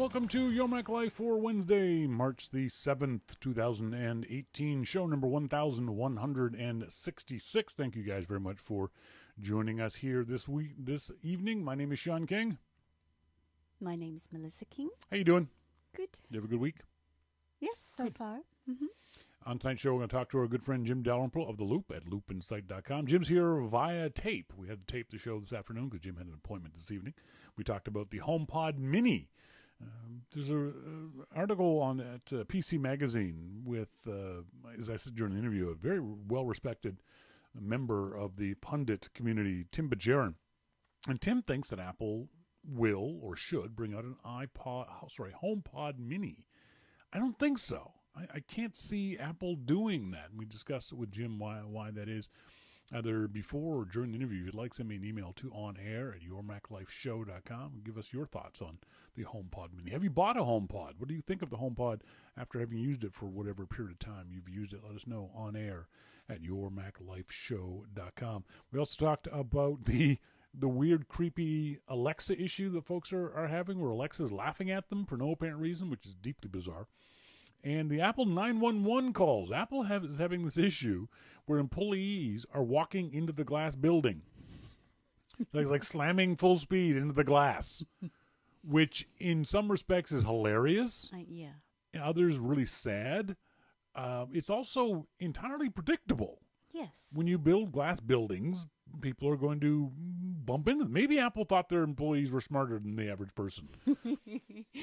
Welcome to Your Mac Life for Wednesday, March the 7th, 2018, show number 1166. Thank you guys very much for joining us here this evening. My name is Shawn King. My name's Melissa King. How you doing? Good. You have a good week? Yes, so far. Mm-hmm. On tonight's show, we're going to talk to our good friend Jim Dalrymple of The Loop at loopinsight.com. Jim's here via tape. We had to tape the show this afternoon because Jim had an appointment this evening. We talked about the HomePod Mini. There's an article on at PC Magazine with, as I said during the interview, a very well-respected member of the pundit community, Tim Bajarin. And Tim thinks that Apple will or should bring out an HomePod Mini. I don't think so. I can't see Apple doing that. And we discussed it with Jim why that is. Either before or during the interview, if you'd like, send me an email to onair@yourmaclifeshow.com and give us your thoughts on the HomePod Mini. Have you bought a HomePod? What do you think of the HomePod after having used it for whatever period of time you've used it? Let us know on air at yourmaclifeshow.com. We also talked about the weird, creepy Alexa issue that folks are having, where Alexa's laughing at them for no apparent reason, which is deeply bizarre. And the Apple 911 calls. Apple is having this issue where employees are walking into the glass building. like slamming full speed into the glass, which in some respects is hilarious. Yeah. In others, really sad. It's also entirely predictable. Yes. When you build glass buildings, people are going to bump into them. Maybe Apple thought their employees were smarter than the average person.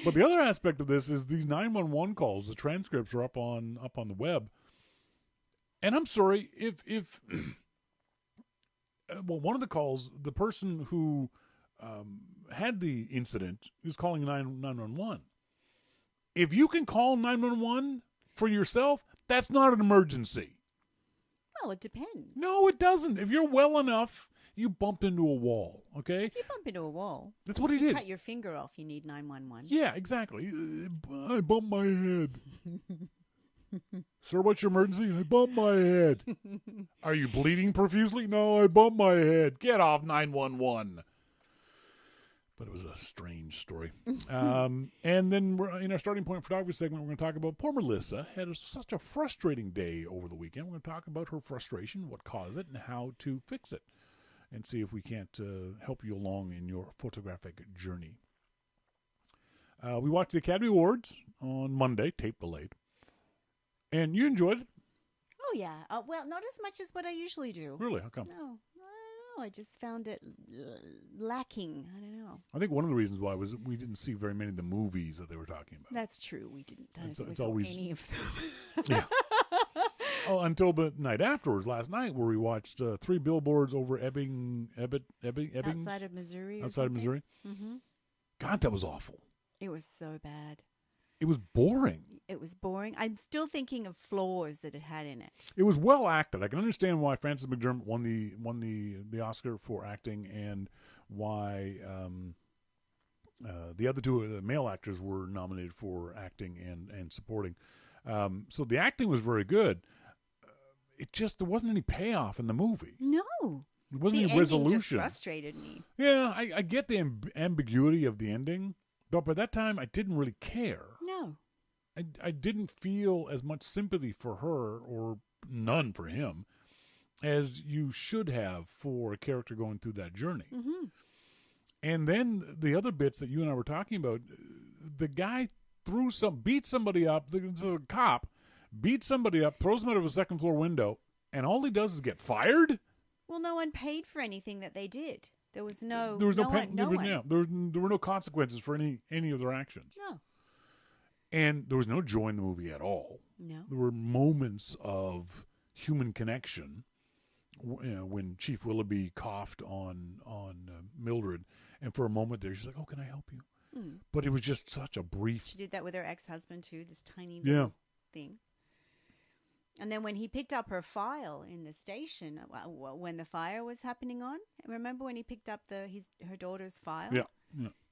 But the other aspect of this is these 911 calls. The transcripts are up on the web. And I'm sorry if well, one of the calls, the person who had the incident is calling 911. If you can call 911 for yourself, that's not an emergency. Well, it depends. No, it doesn't. If you're well enough, you bumped into a wall, okay? If you bump into a wall, that's what he did. Cut your finger off, you need 911. Yeah, exactly. I bumped my head. Sir, what's your emergency? I bumped my head. Are you bleeding profusely? No, I bumped my head. Get off 911. But it was a strange story. And then we're in our starting point photography segment, we're going to talk about poor Melissa had such a frustrating day over the weekend. We're going to talk about her frustration, what caused it, and how to fix it, and see if we can't help you along in your photographic journey. We watched the Academy Awards on Monday, tape delayed. And you enjoyed it? Oh, yeah. Well, not as much as what I usually do. Really? How come? No, I don't know. I just found it lacking. I don't know. I think one of the reasons why was we didn't see very many of the movies that they were talking about. That's true. We didn't. It's always any of them. Yeah. Oh, until the night afterwards, last night, where we watched 3 billboards over Ebbing, Outside of Missouri. Outside of Missouri. Mm-hmm. God, that was awful. It was so bad. It was boring. It was boring. I'm still thinking of flaws that it had in it. It was well acted. I can understand why Frances McDermott won the Oscar for acting, and why the other two male actors were nominated for acting and supporting. So the acting was very good. There wasn't any payoff in the movie. No. There wasn't any ending resolution. just frustrated me. Yeah, I get the ambiguity of the ending, but by that time I didn't really care. No. I didn't feel as much sympathy for her, or none for him, as you should have for a character going through that journey. Mm-hmm. And then the other bits that you and I were talking about, the guy beat somebody up, the cop beats somebody up, throws him out of a second floor window, and all he does is get fired? Well, no one paid for anything that they did. There was no there were no consequences for any of their actions. No. And there was no joy in the movie at all. No. There were moments of human connection, when Chief Willoughby coughed on Mildred, and for a moment there, she's like, "Oh, can I help you?" Mm. But it was just such a brief. She did that with her ex-husband too. This tiny little thing. And then when he picked up her file in the station, when the fire was happening on, remember when he picked up her daughter's file? Yeah.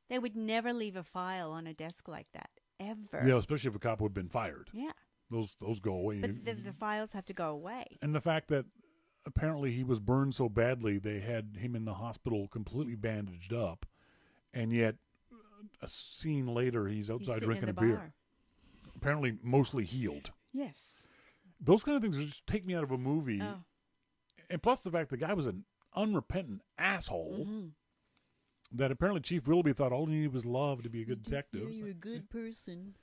They would never leave a file on a desk like that. Ever. Yeah, especially if a cop would have been fired. Yeah. Those go away. But the files have to go away. And the fact that apparently he was burned so badly they had him in the hospital completely bandaged up, and yet a scene later, he's outside sitting drinking in a the beer. bar. Apparently mostly healed. Yes. Those kind of things just take me out of a movie. Oh. And plus the fact the guy was an unrepentant asshole Mm-hmm. that apparently Chief Willoughby thought all he needed was love to be a good detective. You're a good person.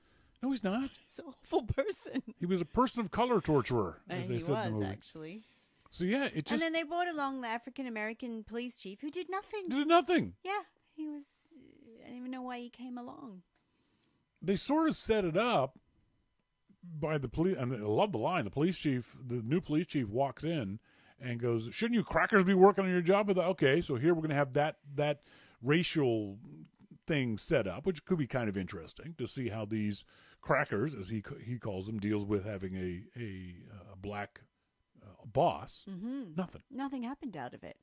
No, he's not. He's an awful person. He was a person of color torturer, as they he said in the was, movie. actually. So yeah, it just And then they brought along the African-American police chief who did nothing. did nothing. Yeah, he was... I don't even know why he came along. They sort of set it up by the police, and I love the line. The new police chief walks in and goes, "Shouldn't you crackers be working on your job?" With okay, so here we're going to have that racial thing set up, which could be kind of interesting to see how these crackers, as he calls them, deals with having a black boss. Mm-hmm. Nothing happened out of it.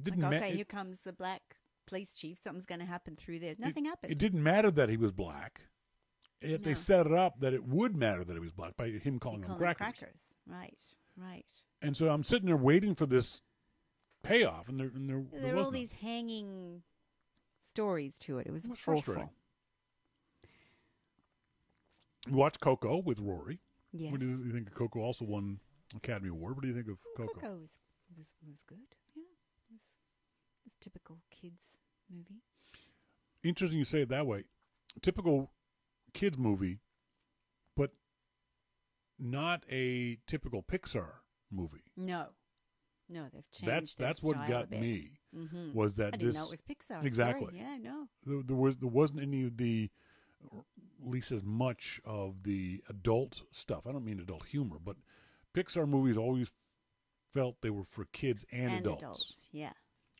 Didn't like, okay, here comes the black police chief. Something's going to happen through there. Nothing happened. It didn't matter that he was black. Yet they set it up that it would matter that he was black by him calling them crackers. Right. And so I'm sitting there waiting for this payoff, and there were all these hanging stories to it. It was frustrating. awful. We watched Coco with Rory. Yes. What do you think of Coco? Also won Academy Award. What do you think of Coco? Coco was good. Yeah, it was typical kids movie. Interesting you say it that way. Typical kids movie, but not a typical Pixar movie. No, they've changed. That's what got me. Mm-hmm. Was that I didn't know it was Pixar. Exactly? Sorry. Yeah, no. There wasn't any of the, or at least as much of the adult stuff. I don't mean adult humor, but Pixar movies always felt they were for kids and adults. Yeah.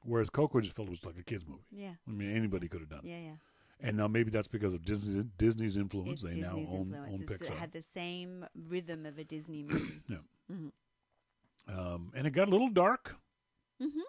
Whereas Coco just felt it was like a kids movie. Yeah. I mean, anybody could have done it. Yeah. And now maybe that's because of Disney's influence. They now own Pixar. It had the same rhythm of a Disney movie. Yeah. Mm-hmm. And it got a little dark. Mm-hmm.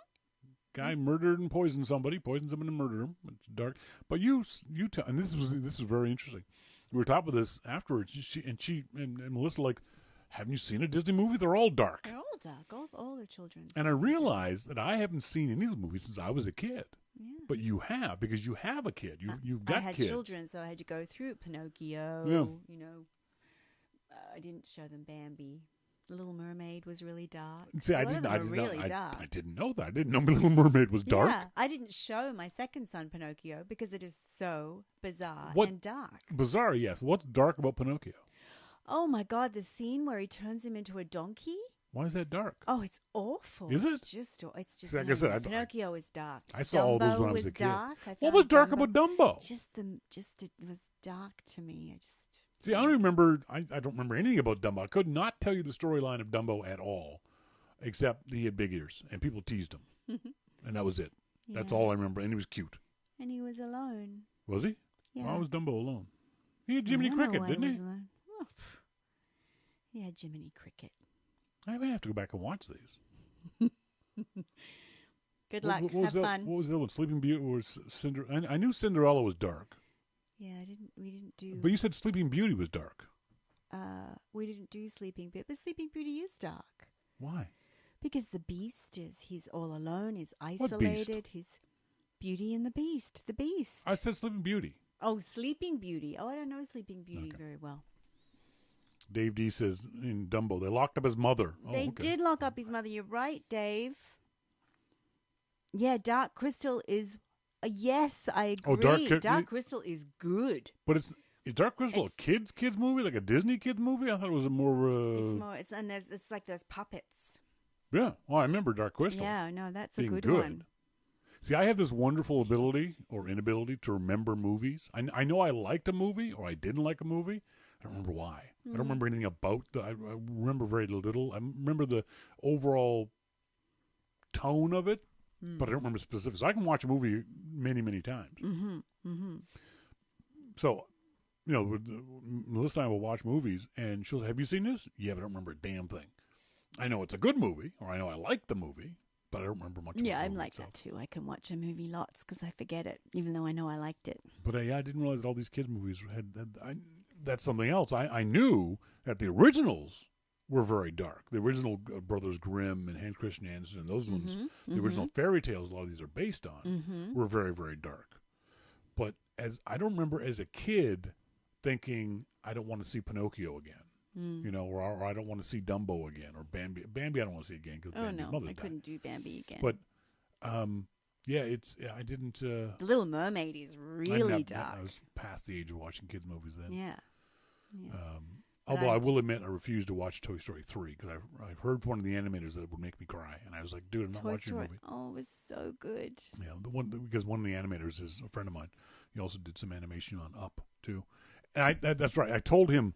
Guy murdered and poisoned somebody and murdered him. It's dark. But you tell, and this was very interesting. We were talking about this afterwards. She and Melissa like, haven't you seen a Disney movie? They're all dark. They're all dark. All the children's. And I realized that I haven't seen any of the movies since I was a kid. Yeah. But you have, because you have a kid. You've got kids. I had children, so I had to go through Pinocchio. Yeah. You know, I didn't show them Bambi. The Little Mermaid was really dark. See, I didn't know. I didn't know that. I didn't know Little Mermaid was dark. Yeah, I didn't show my second son Pinocchio because it is so bizarre and dark. Bizarre, yes. What's dark about Pinocchio? Oh my God, the scene where he turns him into a donkey. Why is that dark? Oh, it's awful. Is it? It's just See, like I said, Pinocchio is dark. I saw all those when I was a kid. Dark. What was dark about Dumbo? It was dark to me. See, I don't remember. I don't remember anything about Dumbo. I could not tell you the storyline of Dumbo at all, except he had big ears and people teased him, and that was it. Yeah. That's all I remember. And he was cute. And he was alone. Was he? Yeah. Why was Dumbo alone? He had Jiminy Cricket, didn't he? Oh, he had Jiminy Cricket. I may have to go back and watch these. Good luck. Have fun. What was the other one? Sleeping Beauty or Cinderella? I knew Cinderella was dark. Yeah, we didn't do. But you said Sleeping Beauty was dark. We didn't do Sleeping Beauty, but Sleeping Beauty is dark. Why? Because the Beast he's all alone, he's isolated. What Beast? He's Beauty and the Beast. The Beast. I said Sleeping Beauty. Oh, Sleeping Beauty. Oh, I don't know Sleeping Beauty very well. Dave D says in Dumbo, they locked up his mother. They did lock up his mother. You're right, Dave. Yeah, Dark Crystal is... yes, I agree. Dark Crystal is good. But is Dark Crystal a kids movie, like a Disney kids movie? I thought it was a more... It's like those puppets. Yeah. Oh, I remember Dark Crystal. Yeah, no, that's a good one. See, I have this wonderful ability or inability to remember movies. I know I liked a movie or I didn't like a movie. I don't remember why. I don't remember anything about I remember very little. I remember the overall tone of it, but I don't remember specifics. I can watch a movie many, many times. Mm-hmm. Mm-hmm. So, Melissa and I will watch movies, and she'll say, have you seen this? Yeah, but I don't remember a damn thing. I know it's a good movie, or I know I like the movie, but I don't remember much. Yeah, I'm like that too. I can watch a movie lots because I forget it, even though I know I liked it. But I didn't realize that all these kids' movies that's something else. I knew that the originals were very dark. The original Brothers Grimm and Hans Christian Andersen and those ones, the original fairy tales a lot of these are based on, were very, very dark. But I don't remember as a kid thinking I don't want to see Pinocchio again. You know, or I don't want to see Dumbo again, or Bambi. Bambi, I don't want to see again because Bambi's mother died. Couldn't do Bambi again. But, yeah, I didn't. The Little Mermaid is really dark. I was past the age of watching kids' movies then. Yeah. Although I will admit, I refused to watch Toy Story 3 because I heard from one of the animators that it would make me cry, and I was like, "Dude, I'm not watching your movie." Oh, it was so good. Yeah, because one of the animators is a friend of mine. He also did some animation on Up too, and that's right. I told him.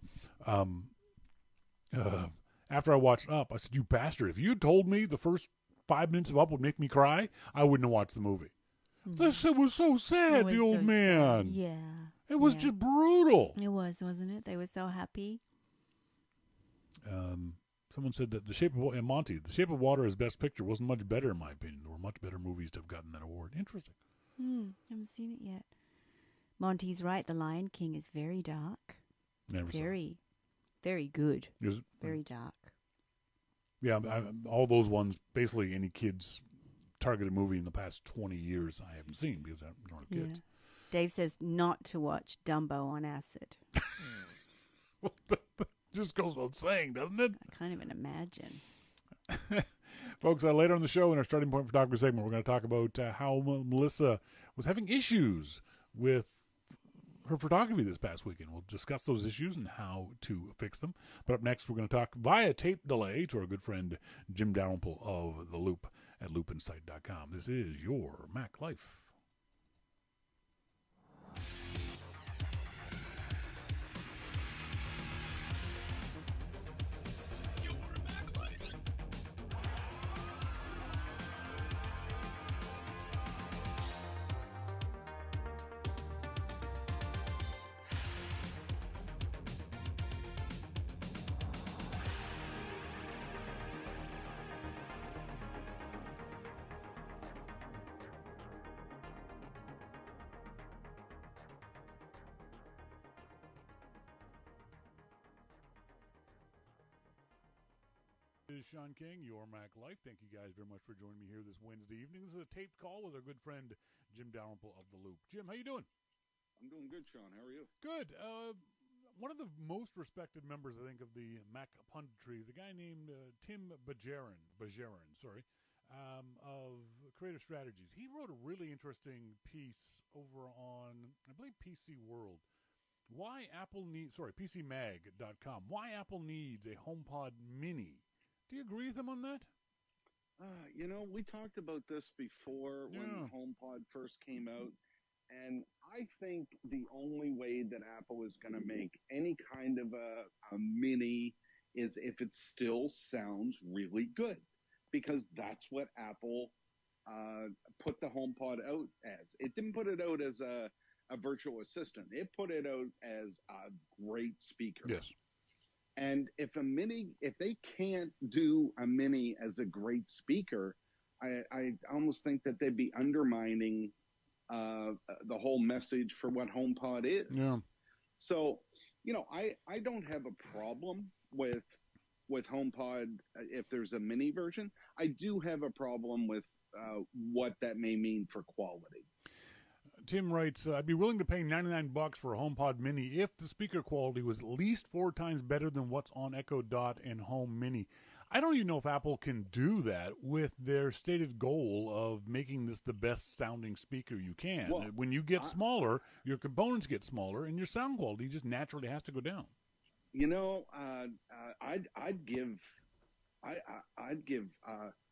After I watched Up, I said, "You bastard! If you told me the first 5 minutes of Up would make me cry, I wouldn't have watched the movie." It was so sad. The old man. Sad. Yeah, it was just brutal. It was, wasn't it? They were so happy. Someone said that The Shape of Water as Best Picture wasn't much better in my opinion. There were much better movies to have gotten that award. Interesting. Haven't seen it yet. Monty's right. The Lion King is very dark. Never saw it. Very good. Is it? Very dark. Yeah, all those ones, basically any kid's targeted movie in the past 20 years I haven't seen because I'm not a kid. Dave says not to watch Dumbo on acid. Just goes without saying, doesn't it? I can't even imagine. Folks, later on the show in our Starting Point Photography segment, we're going to talk about how Melissa was having issues with her photography this past weekend. We'll discuss those issues and how to fix them. But up next, we're going to talk via tape delay to our good friend Jim Dalrymple of The Loop at loopinsight.com. This is your Mac Life. This is Shawn King, your Mac Life. Thank you guys very much for joining me here this Wednesday evening. This is a taped call with our good friend Jim Dalrymple of The Loop. Jim, how you doing? I'm doing good, Shawn. How are you? Good. One of the most respected members, I think, of the Mac punditry is a guy named Tim Bajarin, of Creative Strategies. He wrote a really interesting piece over on, I believe, PC World. PCMag.com. Why Apple needs a HomePod Mini. Do you agree with him on that? We talked about this before when HomePod first came out, and I think the only way that Apple is going to make any kind of a mini is if it still sounds really good, because that's what Apple put the HomePod out as. It didn't put it out as a virtual assistant. It put it out as a great speaker. Yes. And if they can't do a mini as a great speaker, I almost think that they'd be undermining the whole message for what HomePod is. Yeah. So, I don't have a problem with HomePod if there's a mini version. I do have a problem with what that may mean for quality. Tim writes, I'd be willing to pay $99 for a HomePod Mini if the speaker quality was at least 4 times better than what's on Echo Dot and Home Mini. I don't even know if Apple can do that with their stated goal of making this the best sounding speaker you can. Well, when you get smaller, your components get smaller, and your sound quality just naturally has to go down. I'd give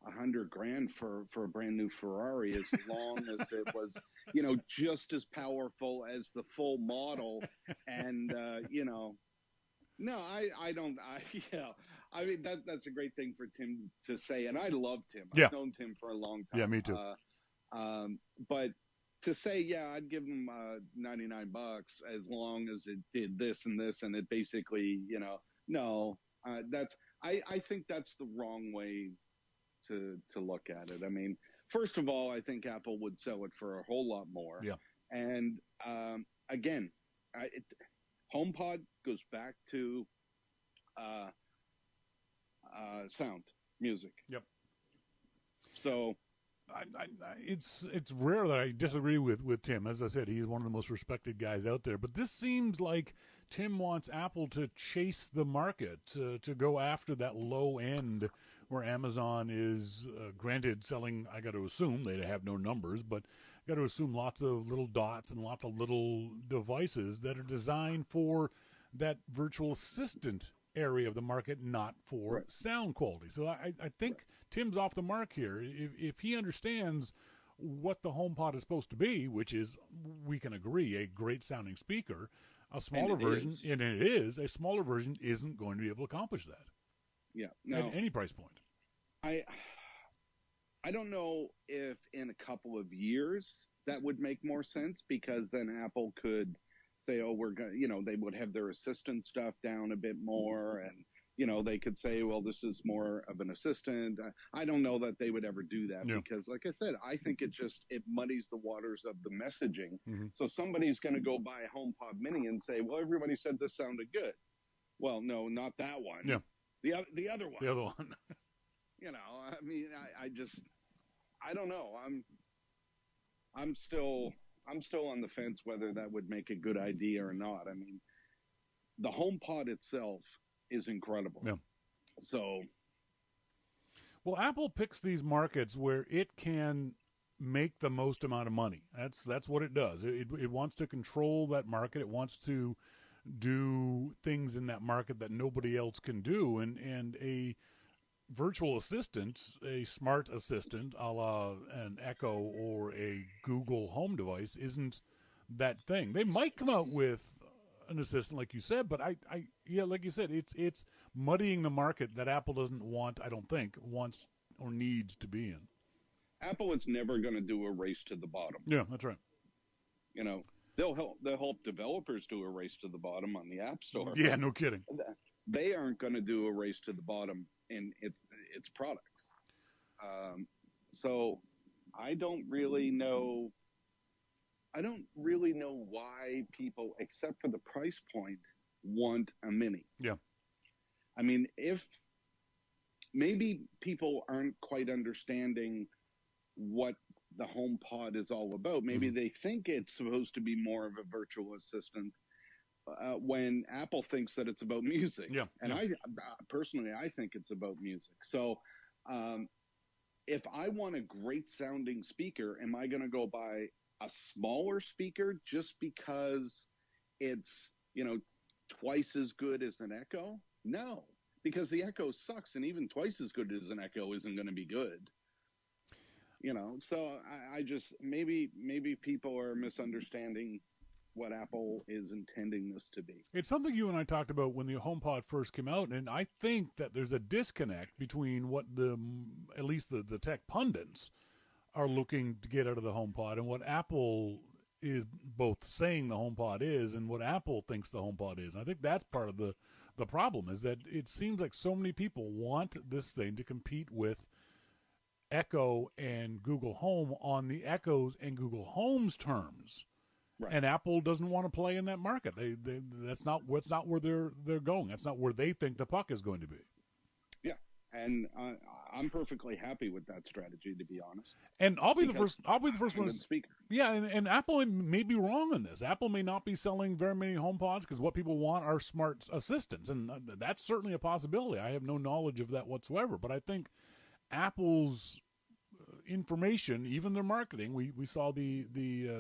$100,000 for a brand new Ferrari as long as it was, just as powerful as the full model. And, no, I don't. I mean, that's a great thing for Tim to say. And I love Tim. Yeah. I've known Tim for a long time. Yeah, me too. But to say, I'd give him $99 as long as it did this and this, and it basically, no, I think that's the wrong way to look at it. I mean, first of all, I think Apple would sell it for a whole lot more. Yeah. And again, HomePod goes back to sound, music. Yep. So, it's rare that I disagree with Tim. As I said, he's one of the most respected guys out there. But this seems like Tim wants Apple to chase the market, to go after that low end where Amazon is, granted, selling, I got to assume, they have no numbers, but got to assume lots of little dots and lots of little devices that are designed for that virtual assistant area of the market, not for sound quality. So I think Tim's off the mark here. If he understands what the HomePod is supposed to be, which is, we can agree, a great sounding speaker, a smaller version, and it is, a smaller version isn't going to be able to accomplish that. Yeah. Now, at any price point. I don't know if in a couple of years that would make more sense, because then Apple could say, oh, we're going to, they would have their assistant stuff down a bit more, and, they could say, well, this is more of an assistant. I don't know that they would ever do that because, like I said, I think it muddies the waters of the messaging. Mm-hmm. So somebody's going to go buy a HomePod Mini and say, well, everybody said this sounded good. Well, no, not that one. Yeah. The other one. The other one. I don't know. I'm still on the fence whether that would make a good idea or not. I mean, the HomePod itself is incredible. Yeah. So, well, Apple picks these markets where it can make the most amount of money. That's what it does. It wants to control that market. It wants to do things in that market that nobody else can do. And a virtual assistant, a smart assistant, a la an Echo or a Google Home device, isn't that thing. They might come out with an assistant, like you said, but like you said, it's muddying the market that Apple doesn't want, I don't think, wants or needs to be in. Apple is never going to do a race to the bottom. Yeah, that's right. They'll help developers do a race to the bottom on the App Store. Yeah, no kidding. They aren't going to do a race to the bottom in its products. So I don't really know why people, except for the price point, want a Mini. Yeah. I mean, if maybe people aren't quite understanding what the HomePod is all about. Maybe they think it's supposed to be more of a virtual assistant when Apple thinks that it's about music. Yeah. And I personally think it's about music. So if I want a great sounding speaker, am I going to go buy a smaller speaker just because it's, twice as good as an Echo? No, because the Echo sucks, and even twice as good as an Echo isn't going to be good. So I just, maybe people are misunderstanding what Apple is intending this to be. It's something you and I talked about when the HomePod first came out, and I think that there's a disconnect between what at least the tech pundits are looking to get out of the HomePod and what Apple is both saying the HomePod is and what Apple thinks the HomePod is. And I think that's part of the problem, is that it seems like so many people want this thing to compete with Echo and Google Home on the Echo's and Google Home's terms. Right. And Apple doesn't want to play in that market. That's not where they're going. That's not where they think the puck is going to be. Yeah, and I'm perfectly happy with that strategy, to be honest. And I'll be the first one. Speaker. Yeah, and Apple may be wrong on this. Apple may not be selling very many HomePods because what people want are smart assistants, and that's certainly a possibility. I have no knowledge of that whatsoever, but I think Apple's information, even their marketing. We saw the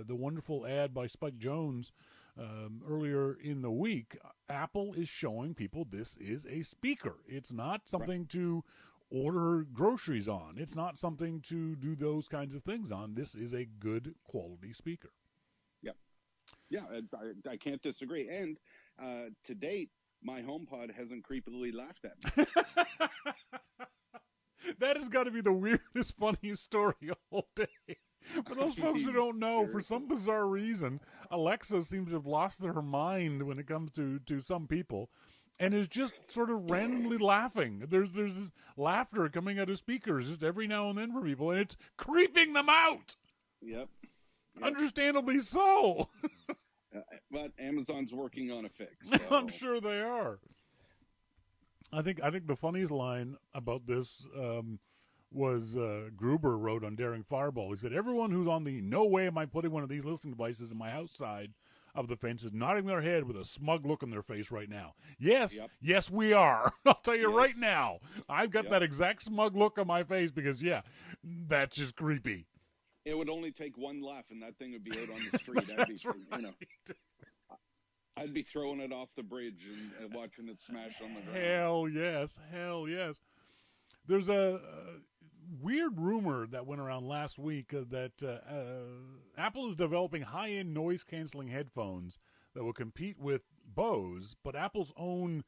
wonderful ad by Spike Jonze earlier in the week. Apple is showing people this is a speaker. It's not something to order groceries on. It's not something to do those kinds of things on. This is a good quality speaker. Yeah, I can't disagree. And to date, my HomePod hasn't creepily laughed at me. That has got to be the weirdest, funniest story all day. For those folks who don't know, for some bizarre reason, Alexa seems to have lost her mind when it comes to some people, and is just sort of randomly laughing. There's this laughter coming out of speakers just every now and then for people, and it's creeping them out. Yep. Understandably so. But Amazon's working on a fix. So. I'm sure they are. I think the funniest line about this Gruber wrote on Daring Fireball. He said, everyone who's on the no way am I putting one of these listening devices in my house side of the fence is nodding their head with a smug look on their face right now. Yes, yes, we are. I'll tell you right now. I've got that exact smug look on my face because, that's just creepy. It would only take one laugh and that thing would be out on the street. That's right. I'd be throwing it off the bridge and watching it smash on the ground. Hell yes. There's a weird rumor that went around last week that Apple is developing high-end noise-canceling headphones that will compete with Bose, but Apple's own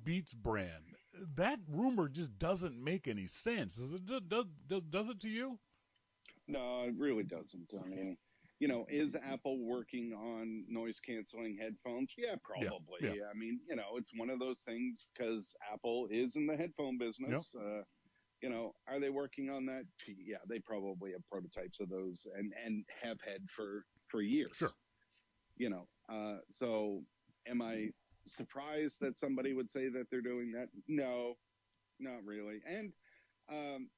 Beats brand. That rumor just doesn't make any sense. Does it to you? No, it really doesn't. I mean, is Apple working on noise-canceling headphones? Yeah, probably. Yeah. I mean, it's one of those things because Apple is in the headphone business. Are they working on that? Yeah, they probably have prototypes of those and have had for years. Sure. So am I surprised that somebody would say that they're doing that? No, not really. And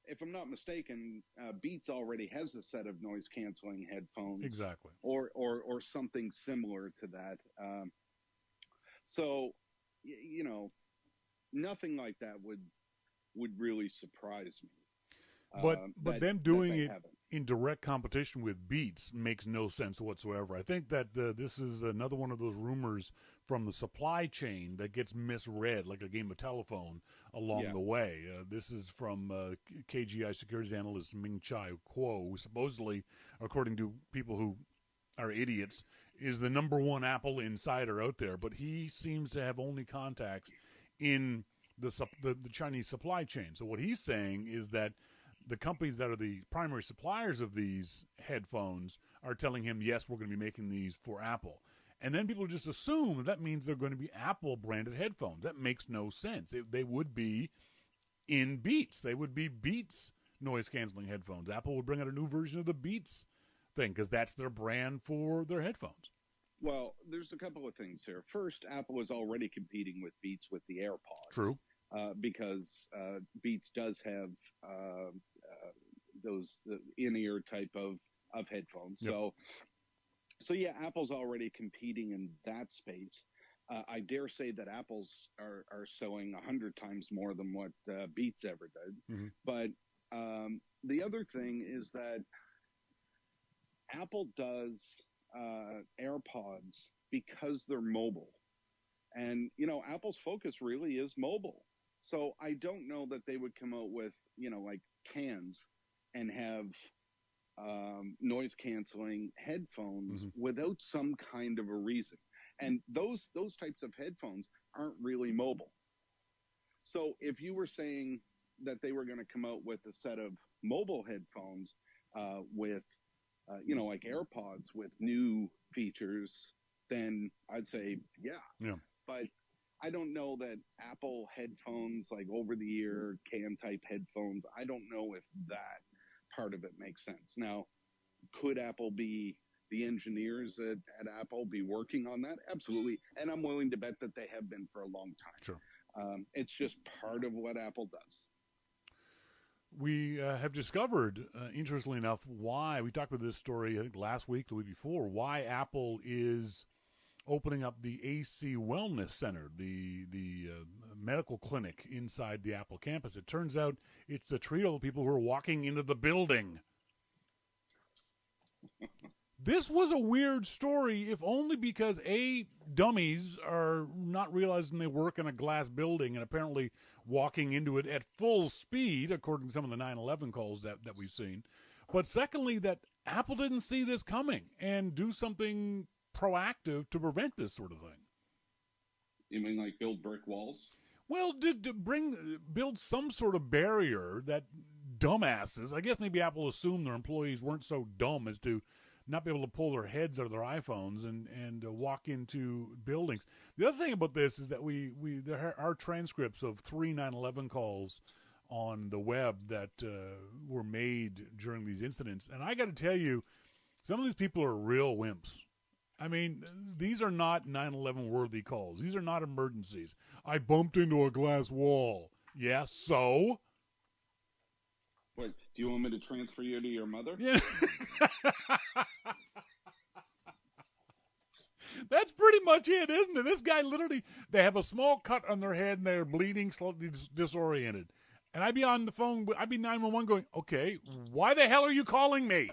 if I'm not mistaken, Beats already has a set of noise-canceling headphones. Exactly. Or something similar to that. So, nothing like that would really surprise me. But them doing it in direct competition with Beats makes no sense whatsoever. I think that this is another one of those rumors from the supply chain that gets misread like a game of telephone along the way. This is from KGI securities analyst Ming Chai Kuo, who supposedly, according to people who are idiots, is the number one Apple insider out there. But he seems to have only contacts in the Chinese supply chain. So what he's saying is that the companies that are the primary suppliers of these headphones are telling him, yes, we're going to be making these for Apple. And then people just assume that means they're going to be Apple-branded headphones. That makes no sense. They would be in Beats. They would be Beats noise-canceling headphones. Apple would bring out a new version of the Beats thing because that's their brand for their headphones. Well, there's a couple of things here. First, Apple is already competing with Beats with the AirPods. True. Because Beats does have those in-ear type of headphones. Yep. So yeah, Apple's already competing in that space. I dare say that Apple's are selling 100 times more than what Beats ever did. Mm-hmm. But the other thing is that Apple does AirPods because they're mobile. And, Apple's focus really is mobile. So I don't know that they would come out with, like cans and have noise canceling headphones without some kind of a reason. And those types of headphones aren't really mobile. So if you were saying that they were going to come out with a set of mobile headphones with, like AirPods with new features, then I'd say, yeah. But I don't know that Apple headphones, like over-the-ear can-type headphones, I don't know if that part of it makes sense. Now, could Apple be, the engineers at Apple be working on that? Absolutely. And I'm willing to bet that they have been for a long time. Sure. It's just part of what Apple does. We have discovered, interestingly enough, why, we talked about this story, I think last week, the week before, why Apple is opening up the AC Wellness Center, the medical clinic inside the Apple campus. It turns out it's to treat all the people who are walking into the building. This was a weird story, if only because, A, dummies are not realizing they work in a glass building and apparently walking into it at full speed, according to some of the 9/11 calls that we've seen. But secondly, that Apple didn't see this coming and do something proactive to prevent this sort of thing. You mean like build brick walls? Well, build some sort of barrier that dumbasses, I guess maybe Apple assumed their employees weren't so dumb as to not be able to pull their heads out of their iPhones and walk into buildings. The other thing about this is that there are transcripts of 3 9/11 calls on the web that were made during these incidents. And I got to tell you, some of these people are real wimps. I mean, these are not 9/11 worthy calls. These are not emergencies. I bumped into a glass wall. Yeah, so? But Do you want me to transfer you to your mother? Yeah. That's pretty much it, isn't it? This guy literally, they have a small cut on their head and they're bleeding, slightly disoriented. And I'd be on the phone, I'd be 911 going, okay, why the hell are you calling me?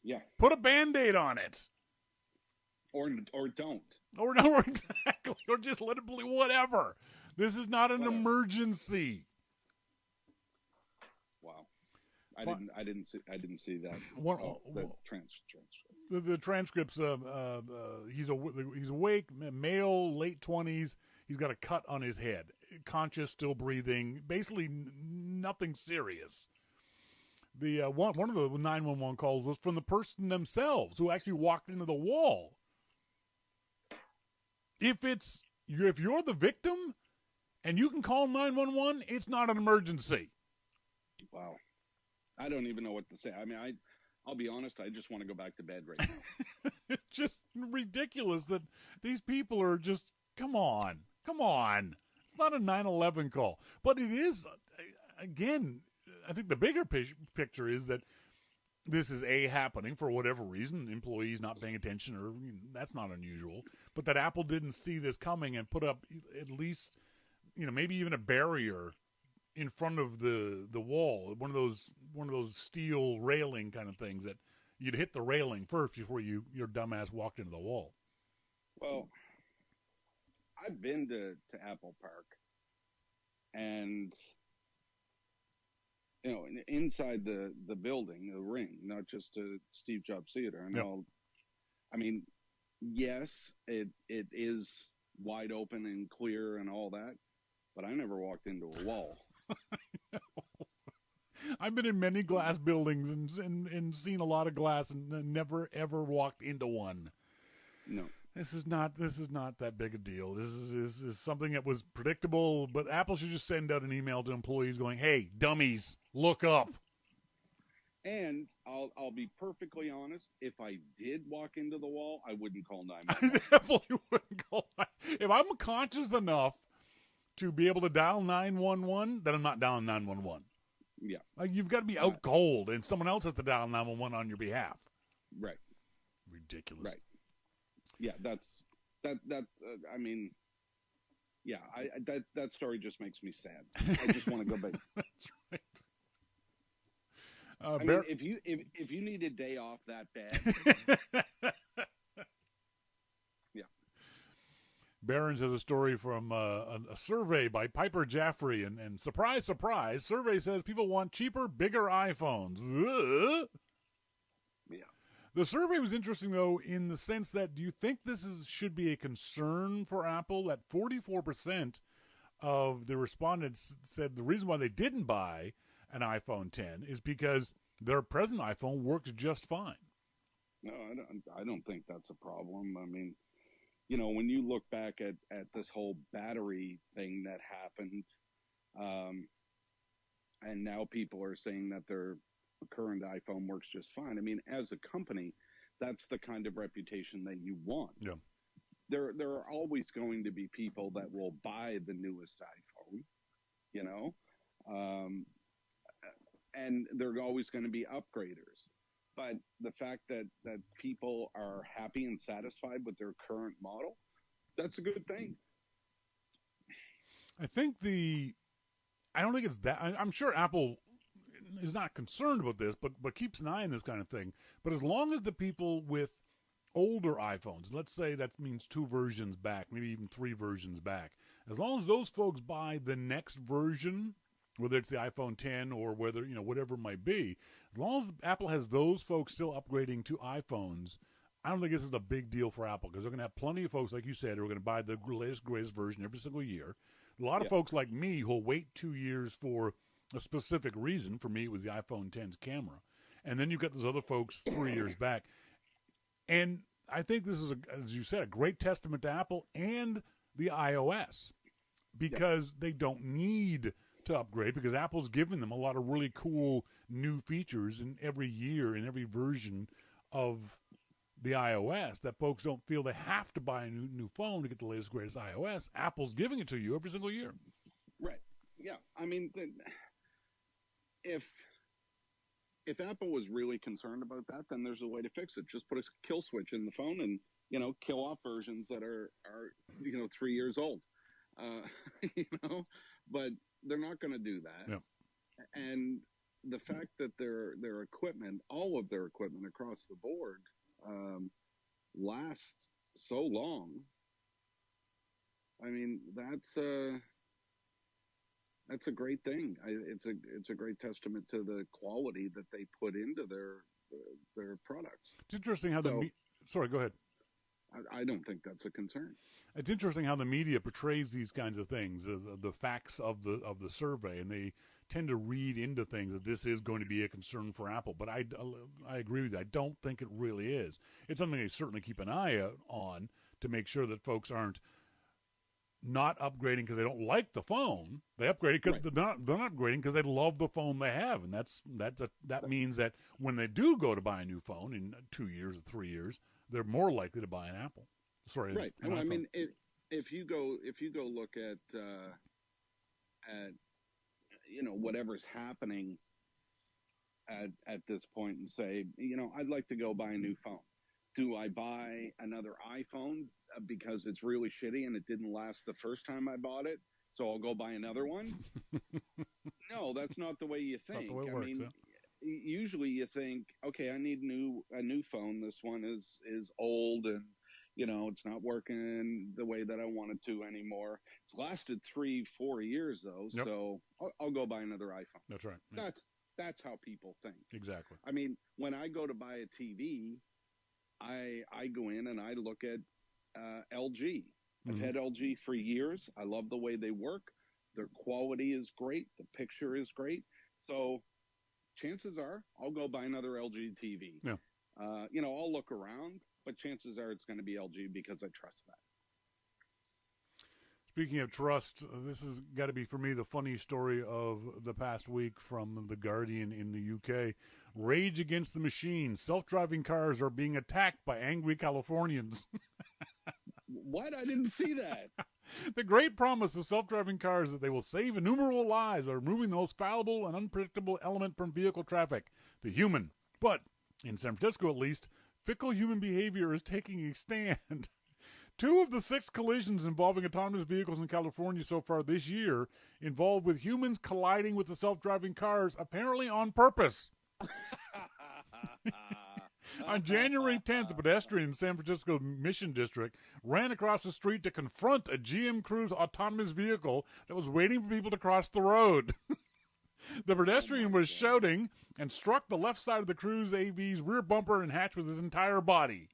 Yeah. Put a Band-Aid on it. Or don't. Or no, exactly. Or just let it bleed, whatever. This is not an emergency. Wow. I didn't see that. The transcript. The transcripts. He's awake, male, late 20s. He's got a cut on his head, conscious, still breathing. Basically, nothing serious. The one of the 911 calls was from the person themselves who actually walked into the wall. If you're the victim and you can call 911, it's not an emergency. Wow. I don't even know what to say. I mean, I'll be honest, I just want to go back to bed right now. It's just ridiculous that these people are just, come on. It's not a 911 call. But it is, again, I think the bigger picture is that this is happening for whatever reason, employees not paying attention, or that's not unusual. But that Apple didn't see this coming and put up at least, maybe even a barrier in front of the wall, one of those steel railing kind of things that you'd hit the railing first before your dumbass walked into the wall. Well, I've been to Apple Park, and inside the building, the Ring, not just a Steve Jobs Theater, and all. I mean, yes, it is wide open and clear and all that, but I never walked into a wall. I've been in many glass buildings and seen a lot of glass and never ever walked into one. No. This is not that big a deal. This is something that was predictable, but Apple should just send out an email to employees going, "Hey, dummies, look up." And I'll be perfectly honest, if I did walk into the wall, I wouldn't call 911. I definitely wouldn't call. If I'm conscious enough to be able to dial 911, then I'm not dialing 911. Yeah. Like, you've got to be out cold, and someone else has to dial 911 on your behalf. Right. Ridiculous. Right. Yeah, that's I mean, yeah, that story just makes me sad. I just want to go back. That's right. I mean, if you need a day off that bad, yeah. Barron's has a story from a survey by Piper Jaffray, and surprise, surprise, survey says people want cheaper, bigger iPhones. Yeah. The survey was interesting, though, in the sense that, do you think this should be a concern for Apple? That 44% of the respondents said the reason why they didn't buy an iPhone 10 is because their present iPhone works just fine. No, I don't think that's a problem. I mean, when you look back at this whole battery thing that happened, and now people are saying that their current iPhone works just fine. I mean, as a company, that's the kind of reputation that you want. Yeah. There are always going to be people that will buy the newest iPhone, and there are always going to be upgraders. But the fact that people are happy and satisfied with their current model, that's a good thing. I don't think it's that. I'm sure Apple is not concerned about this, but keeps an eye on this kind of thing. But as long as the people with older iPhones, let's say that means 2 versions back, maybe even 3 versions back, as long as those folks buy the next version, whether it's the iPhone 10 or whether, whatever it might be, as long as Apple has those folks still upgrading to iPhones, I don't think this is a big deal for Apple, because they're going to have plenty of folks, like you said, who are going to buy the latest, greatest version every single year. A lot of folks like me who will wait 2 years for a specific reason. For me, it was the iPhone 10's camera. And then you've got those other folks 3 years back. And I think this is, as you said, a great testament to Apple and the iOS, because they don't need to upgrade, because Apple's given them a lot of really cool new features in every year, in every version of the iOS, that folks don't feel they have to buy a new phone to get the latest, greatest iOS. Apple's giving it to you every single year. Right. Yeah. I mean, if if Apple was really concerned about that, then there's a way to fix it. Just put a kill switch in the phone and, kill off versions that are 3 years old. You know, but they're not going to do that. Yeah. And the fact that their equipment, all of their equipment across the board, lasts so long. I mean, that's a great thing. It's a great testament to the quality that they put into their products. It's interesting how sorry, go ahead. I don't think that's a concern. It's interesting how the media portrays these kinds of things, the facts of the survey, and they tend to read into things that this is going to be a concern for Apple. But I agree with you. I don't think it really is. It's something they certainly keep an eye out on to make sure that folks aren't not upgrading because they don't like the phone. They upgrade because they're not upgrading because they love the phone they have, and that means that when they do go to buy a new phone in 2 years or 3 years, they're more likely to buy an Apple. Sorry, right. An I iPhone. mean, if you go look at whatever's happening at this point and say, I'd like to go buy a new phone. Do I buy another iPhone because it's really shitty and it didn't last the first time I bought it, so I'll go buy another one? No, that's not the way you think. Not the way it works, usually you think, okay, I need a new phone. This one is old and it's not working the way that I want it to anymore. It's lasted 3-4 years though, so I'll go buy another iPhone. That's right. Yeah. That's how people think. Exactly. I mean, when I go to buy a TV, I go in and I look at LG. I've had LG for years. I love the way they work. Their quality is great. The picture is great. So chances are I'll go buy another LG TV. Yeah. I'll look around, but chances are it's going to be LG because I trust that. Speaking of trust, this has got to be, for me, the funny story of the past week from The Guardian in the UK. Rage against the machine. Self-driving cars are being attacked by angry Californians. What? I didn't see that. The great promise of self-driving cars is that they will save innumerable lives by removing the most fallible and unpredictable element from vehicle traffic, the human. But, in San Francisco at least, fickle human behavior is taking a stand. 2 of the 6 collisions involving autonomous vehicles in California so far this year involved with humans colliding with the self-driving cars, apparently on purpose. On January 10th, a pedestrian in San Francisco Mission District ran across the street to confront a GM Cruise autonomous vehicle that was waiting for people to cross the road. The pedestrian was shouting and struck the left side of the Cruise AV's rear bumper and hatch with his entire body.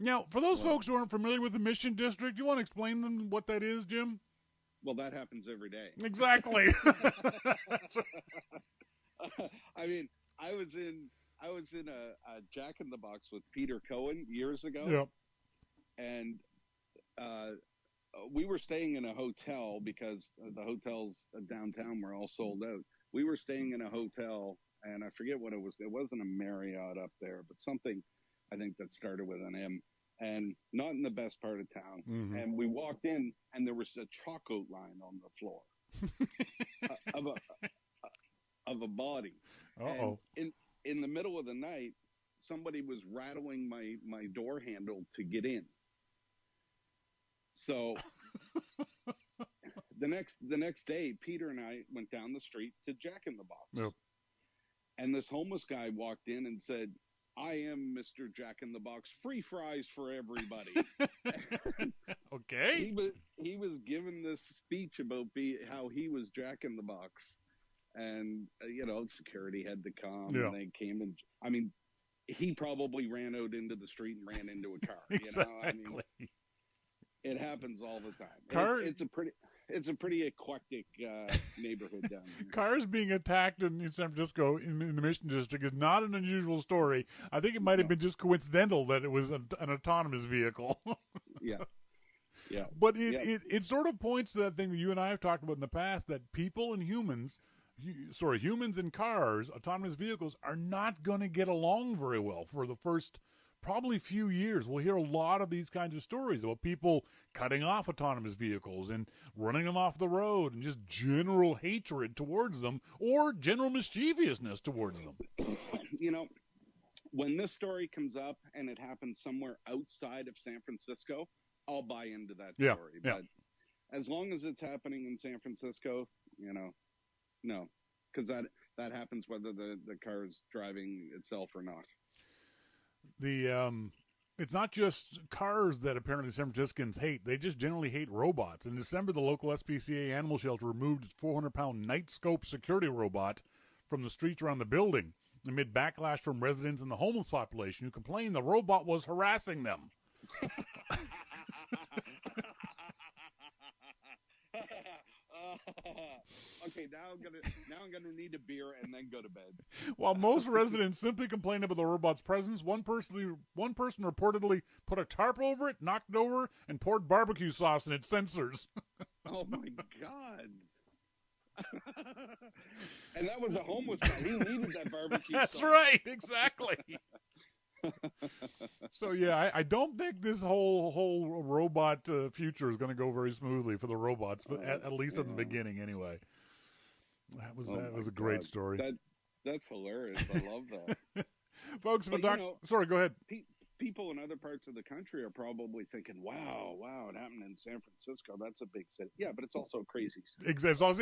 Now, for those folks who aren't familiar with the Mission District, you want to explain them what that is, Jim? Well, that happens every day. Exactly. I mean, I was in a Jack in the Box with Peter Cohen years ago. Yep. And we were staying in a hotel because the hotels downtown were all sold out. We were staying in a hotel, and I forget what it was. It wasn't a Marriott up there, but something I think that started with an M, and not in the best part of town. Mm-hmm. And we walked in, and there was a chalk-out line on the floor of a body. Uh-oh. And in the middle of the night, somebody was rattling my door handle to get in. So the next day, Peter and I went down the street to Jack in the Box. Yep. And this homeless guy walked in and said, "I am Mr. Jack in the Box. Free fries for everybody." Okay. He was giving this speech about how he was Jack in the Box, and security had to come. Yeah. And they came, and I mean, he probably ran out into the street and ran into a car. Exactly. It happens all the time. It's a pretty eclectic neighborhood down there. Cars being attacked in San Francisco in the Mission District is not an unusual story. I think it might have been just coincidental that it was an autonomous vehicle. Yeah. Yeah. But it sort of points to that thing that you and I have talked about in the past, that people and humans and cars, autonomous vehicles, are not going to get along very well for the first probably few years, we'll hear a lot of these kinds of stories about people cutting off autonomous vehicles and running them off the road and just general hatred towards them or general mischievousness towards them. You know, when this story comes up and it happens somewhere outside of San Francisco, I'll buy into that story. Yeah. But as long as it's happening in San Francisco, you know, no, because that happens whether the car is driving itself or not. It's not just cars that apparently San Franciscans hate. They just generally hate robots. In December, the local SPCA animal shelter removed its 400-pound Nightscope security robot from the streets around the building amid backlash from residents and the homeless population who complained the robot was harassing them. Okay, now I'm gonna need a beer and then go to bed. While most residents simply complained about the robot's presence, one person reportedly put a tarp over it, knocked it over, and poured barbecue sauce in its sensors. Oh my God! And that was a homeless guy. He needed that barbecue That's sauce. right, exactly. So yeah, I don't think this whole robot future is going to go very smoothly for the robots, but at least in the beginning, anyway. That was a great story. That's hilarious. I love that. Folks, sorry, go ahead. People in other parts of the country are probably thinking, "Wow, it happened in San Francisco. That's a big city." Yeah, but it's also a crazy city.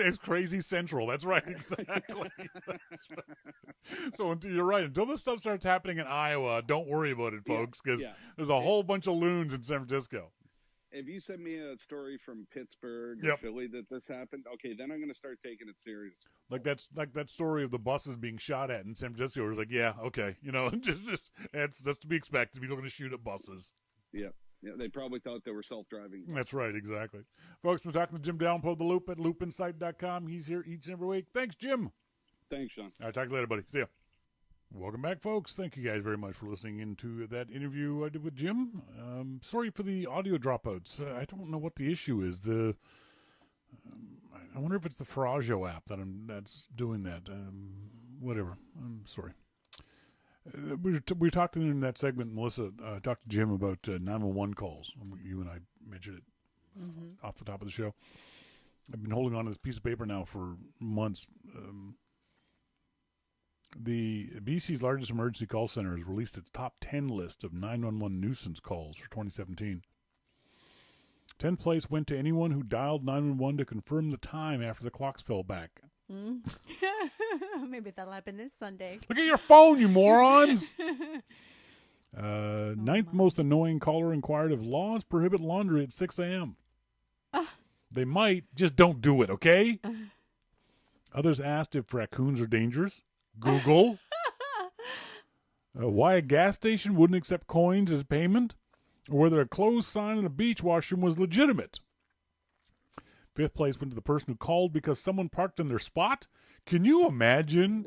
It's crazy central. That's right, exactly. That's right. So you're right. Until this stuff starts happening in Iowa, don't worry about it, folks, because there's a whole bunch of loons in San Francisco. If you send me a story from Pittsburgh or Philly that this happened, okay, then I'm going to start taking it serious. Like that story of the buses being shot at in San Francisco. It was like, yeah, okay, that's to be expected. People are going to shoot at buses. Yeah, they probably thought they were self-driving. That's right, exactly. Folks, we're talking to Jim Dalrymple of The Loop at loopinsight.com. He's here each and every week. Thanks, Jim. Thanks, Shawn. All right, talk to you later, buddy. See ya. Welcome back, folks. Thank you guys very much for listening into that interview I did with Jim. Sorry for the audio dropouts. I don't know what the issue is. I wonder if it's the Faraggio app that's doing that. Whatever. I'm sorry. We talked in that segment, Melissa talked to Jim about 911 calls. You and I mentioned it off the top of the show. I've been holding on to this piece of paper now for months. The BC's largest emergency call center has released its top 10 list of 911 nuisance calls for 2017. 10th place went to anyone who dialed 911 to confirm the time after the clocks fell back. Maybe that'll happen this Sunday. Look at your phone, you morons! Ninth most annoying caller inquired if laws prohibit laundry at 6 a.m. They might, just don't do it, okay? Others asked if raccoons are dangerous. Google. Why a gas station wouldn't accept coins as payment, or whether a closed sign in a beach washroom was legitimate. 5th place went to the person who called because someone parked in their spot. Can you imagine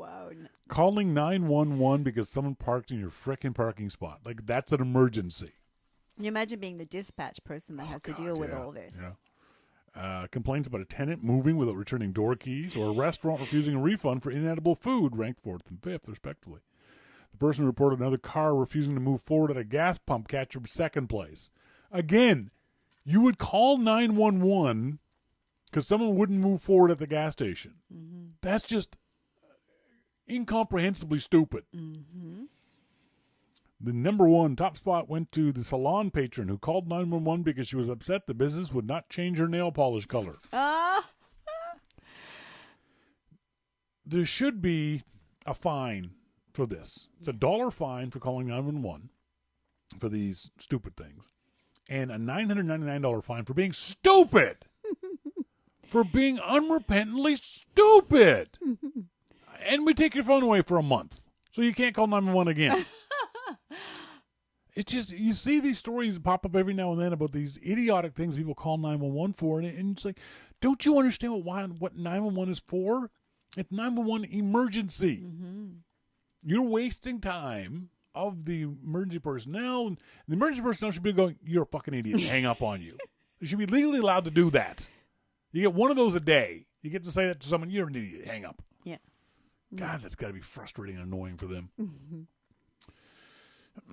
calling 911 because someone parked in your frickin' parking spot? Like, that's an emergency. Can you imagine being the dispatch person that has to deal with all this? Yeah. Complaints about a tenant moving without returning door keys, or a restaurant refusing a refund for inedible food, ranked 4th and 5th, respectively. The person who reported another car refusing to move forward at a gas pump captured 2nd place. Again, you would call 911 because someone wouldn't move forward at the gas station. Mm-hmm. That's just incomprehensibly stupid. Mm-hmm. The number 1 top spot went to the salon patron who called 911 because she was upset the business would not change her nail polish color. There should be a fine for this. It's a $1 fine for calling 911 for these stupid things, and a $999 fine for being stupid. For being unrepentantly stupid. And we take your phone away for a month, so you can't call 911 again. It's just, you see these stories pop up every now and then about these idiotic things people call 911 for, and it's like, don't you understand what 911 is for? It's 911 emergency. Mm-hmm. You're wasting time of the emergency personnel, and the emergency personnel should be going, you're a fucking idiot, hang up on you. They should be legally allowed to do that. You get one of those a day. You get to say that to someone, you're an idiot, hang up. Yeah. God, that's got to be frustrating and annoying for them.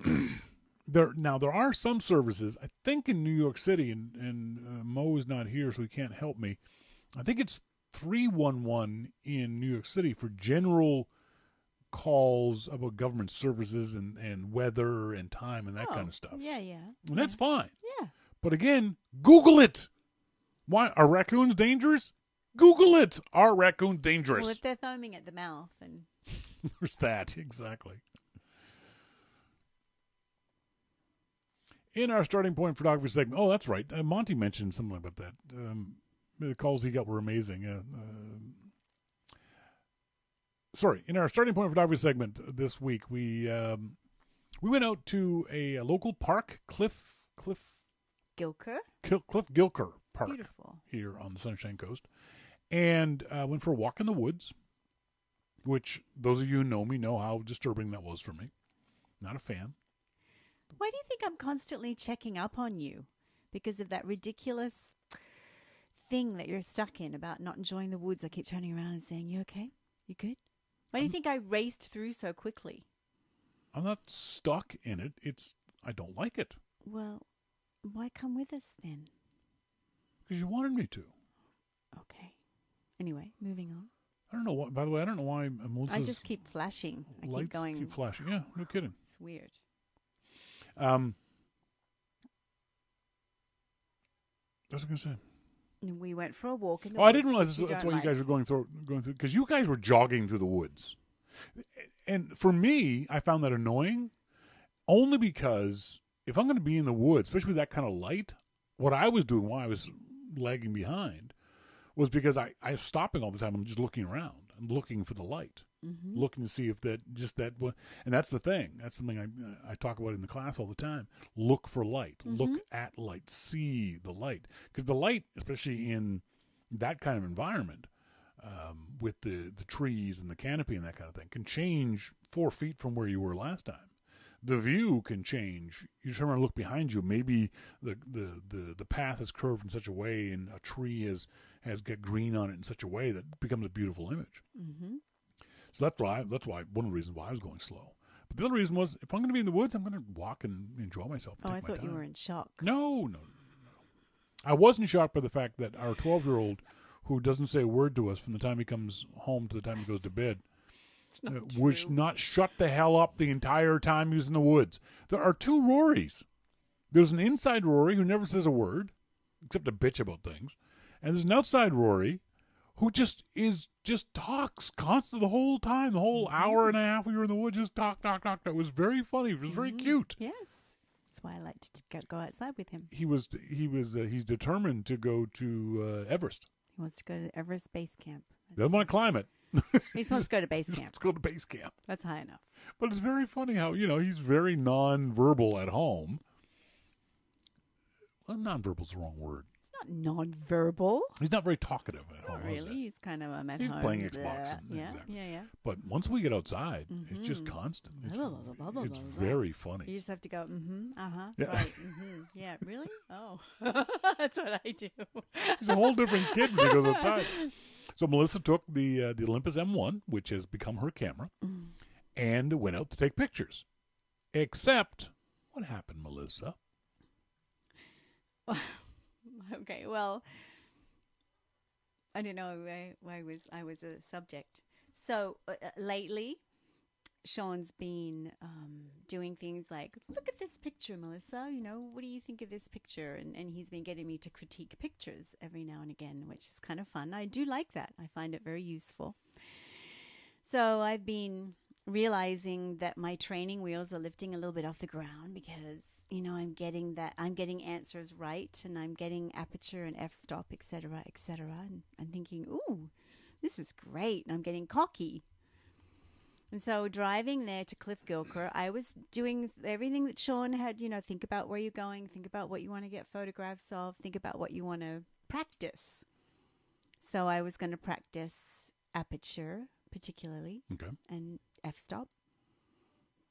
Mm-hmm. There are some services, I think in New York City, and Mo is not here, so he can't help me. I think it's 311 in New York City for general calls about government services and weather and time and that kind of stuff. Yeah. And that's fine. Yeah. But again, Google it. Why are raccoons dangerous? Google it. Are raccoons dangerous? Well, if they're foaming at the mouth, and there's that exactly. In our starting point photography segment, oh, that's right. Monty mentioned something about that. The calls he got were amazing. Sorry, in our starting point photography segment this week, we went out to a local park, Cliff Gilker. Cliff Gilker Park. Beautiful. Here on the Sunshine Coast, and went for a walk in the woods, which those of you who know me know how disturbing that was for me. Not a fan. Why do you think I'm constantly checking up on you? Because of that ridiculous thing that you're stuck in about not enjoying the woods. I keep turning around and saying, "You okay? You good?" Why do you think I raced through so quickly? I'm not stuck in it. I don't like it. Well, why come with us then? Because you wanted me to. Okay. Anyway, moving on. I don't know what. By the way, I don't know why Melissa's I just keep flashing. I keep going. Keep flashing. Yeah, no kidding. It's weird. What was I going to say? We went for a walk in the woods. woods. I didn't realize that's why you guys were going through because you guys were jogging through the woods, and for me, I found that annoying, only because if I'm going to be in the woods, especially with that kind of light, what I was doing while I was lagging behind was because I was stopping all the time and just looking around and looking for the light. Mm-hmm. Looking to see if and that's the thing. That's something I talk about in the class all the time. Look for light. Mm-hmm. Look at light. See the light. Because the light, especially in that kind of environment, with the trees and the canopy and that kind of thing, can change 4 feet from where you were last time. The view can change. You turn around and look behind you. Maybe the path is curved in such a way, and a tree has got green on it in such a way that it becomes a beautiful image. Mm-hmm. So that's why one of the reasons why I was going slow. But the other reason was if I'm going to be in the woods, I'm going to walk and enjoy myself. Oh, I thought you were in shock. No. I wasn't shocked by the fact that our 12-year-old, who doesn't say a word to us from the time he comes home to the time he goes to bed, would not shut the hell up the entire time he was in the woods. There are 2 Rorys. There's an inside Rory who never says a word, except to bitch about things. And there's an outside Rory who just talks constantly the whole time, the whole hour and a half we were in the woods, just talk. It was very funny. It was very cute. Yes. That's why I like to go outside with him. He's determined to go to Everest. He wants to go to Everest Base Camp. Doesn't want to climb it. He just wants to go to base camp. Let's go to base camp. That's high enough. But it's very funny how, he's very non-verbal at home. Well, non-verbal's the wrong word. It's not non-verbal. He's not very talkative at home. Really? He's kind of at He's home. playing Xbox. Yeah. But once we get outside, it's just constant. It's very funny. You just have to go, Yeah. right, yeah, really? Oh, that's what I do. He's a whole different kid when he goes outside. So Melissa took the Olympus M1, which has become her camera, and went out to take pictures. Except, what happened, Melissa? Okay, well, I don't know why I was a subject. So lately, Shawn's been doing things like, look at this picture, Melissa. What do you think of this picture? And he's been getting me to critique pictures every now and again, which is kind of fun. I do like that. I find it very useful. So I've been realizing that my training wheels are lifting a little bit off the ground because, I'm getting answers right, and I'm getting aperture and f-stop, et cetera, and I'm thinking, ooh, this is great. And I'm getting cocky. And so driving there to Cliff Gilker, I was doing everything that Shawn had, think about where you're going, think about what you want to get photographs of, think about what you want to practice. So I was going to practice aperture, particularly, and f-stop.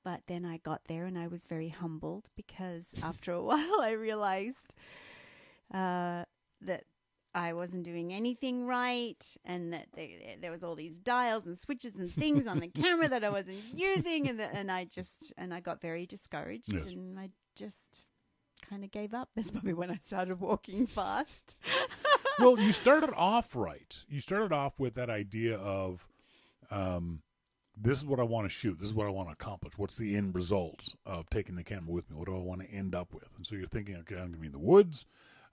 But then I got there and I was very humbled because after a while I realized that I wasn't doing anything right, and that there was all these dials and switches and things on the camera that I wasn't using, and I got very discouraged, yes. and I just kind of gave up. That's probably when I started walking fast. Well, you started off right. You started off with that idea of, this is what I want to shoot. This is what I want to accomplish. What's the end result of taking the camera with me? What do I want to end up with? And so you're thinking, okay, I'm going to be in the woods.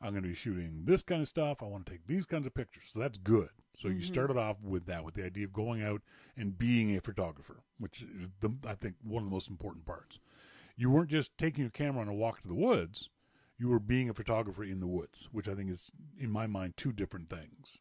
I'm going to be shooting this kind of stuff. I want to take these kinds of pictures. So that's good. So you started off with that, with the idea of going out and being a photographer, which is, I think, one of the most important parts. You weren't just taking your camera on a walk to the woods. You were being a photographer in the woods, which I think is, in my mind, two different things.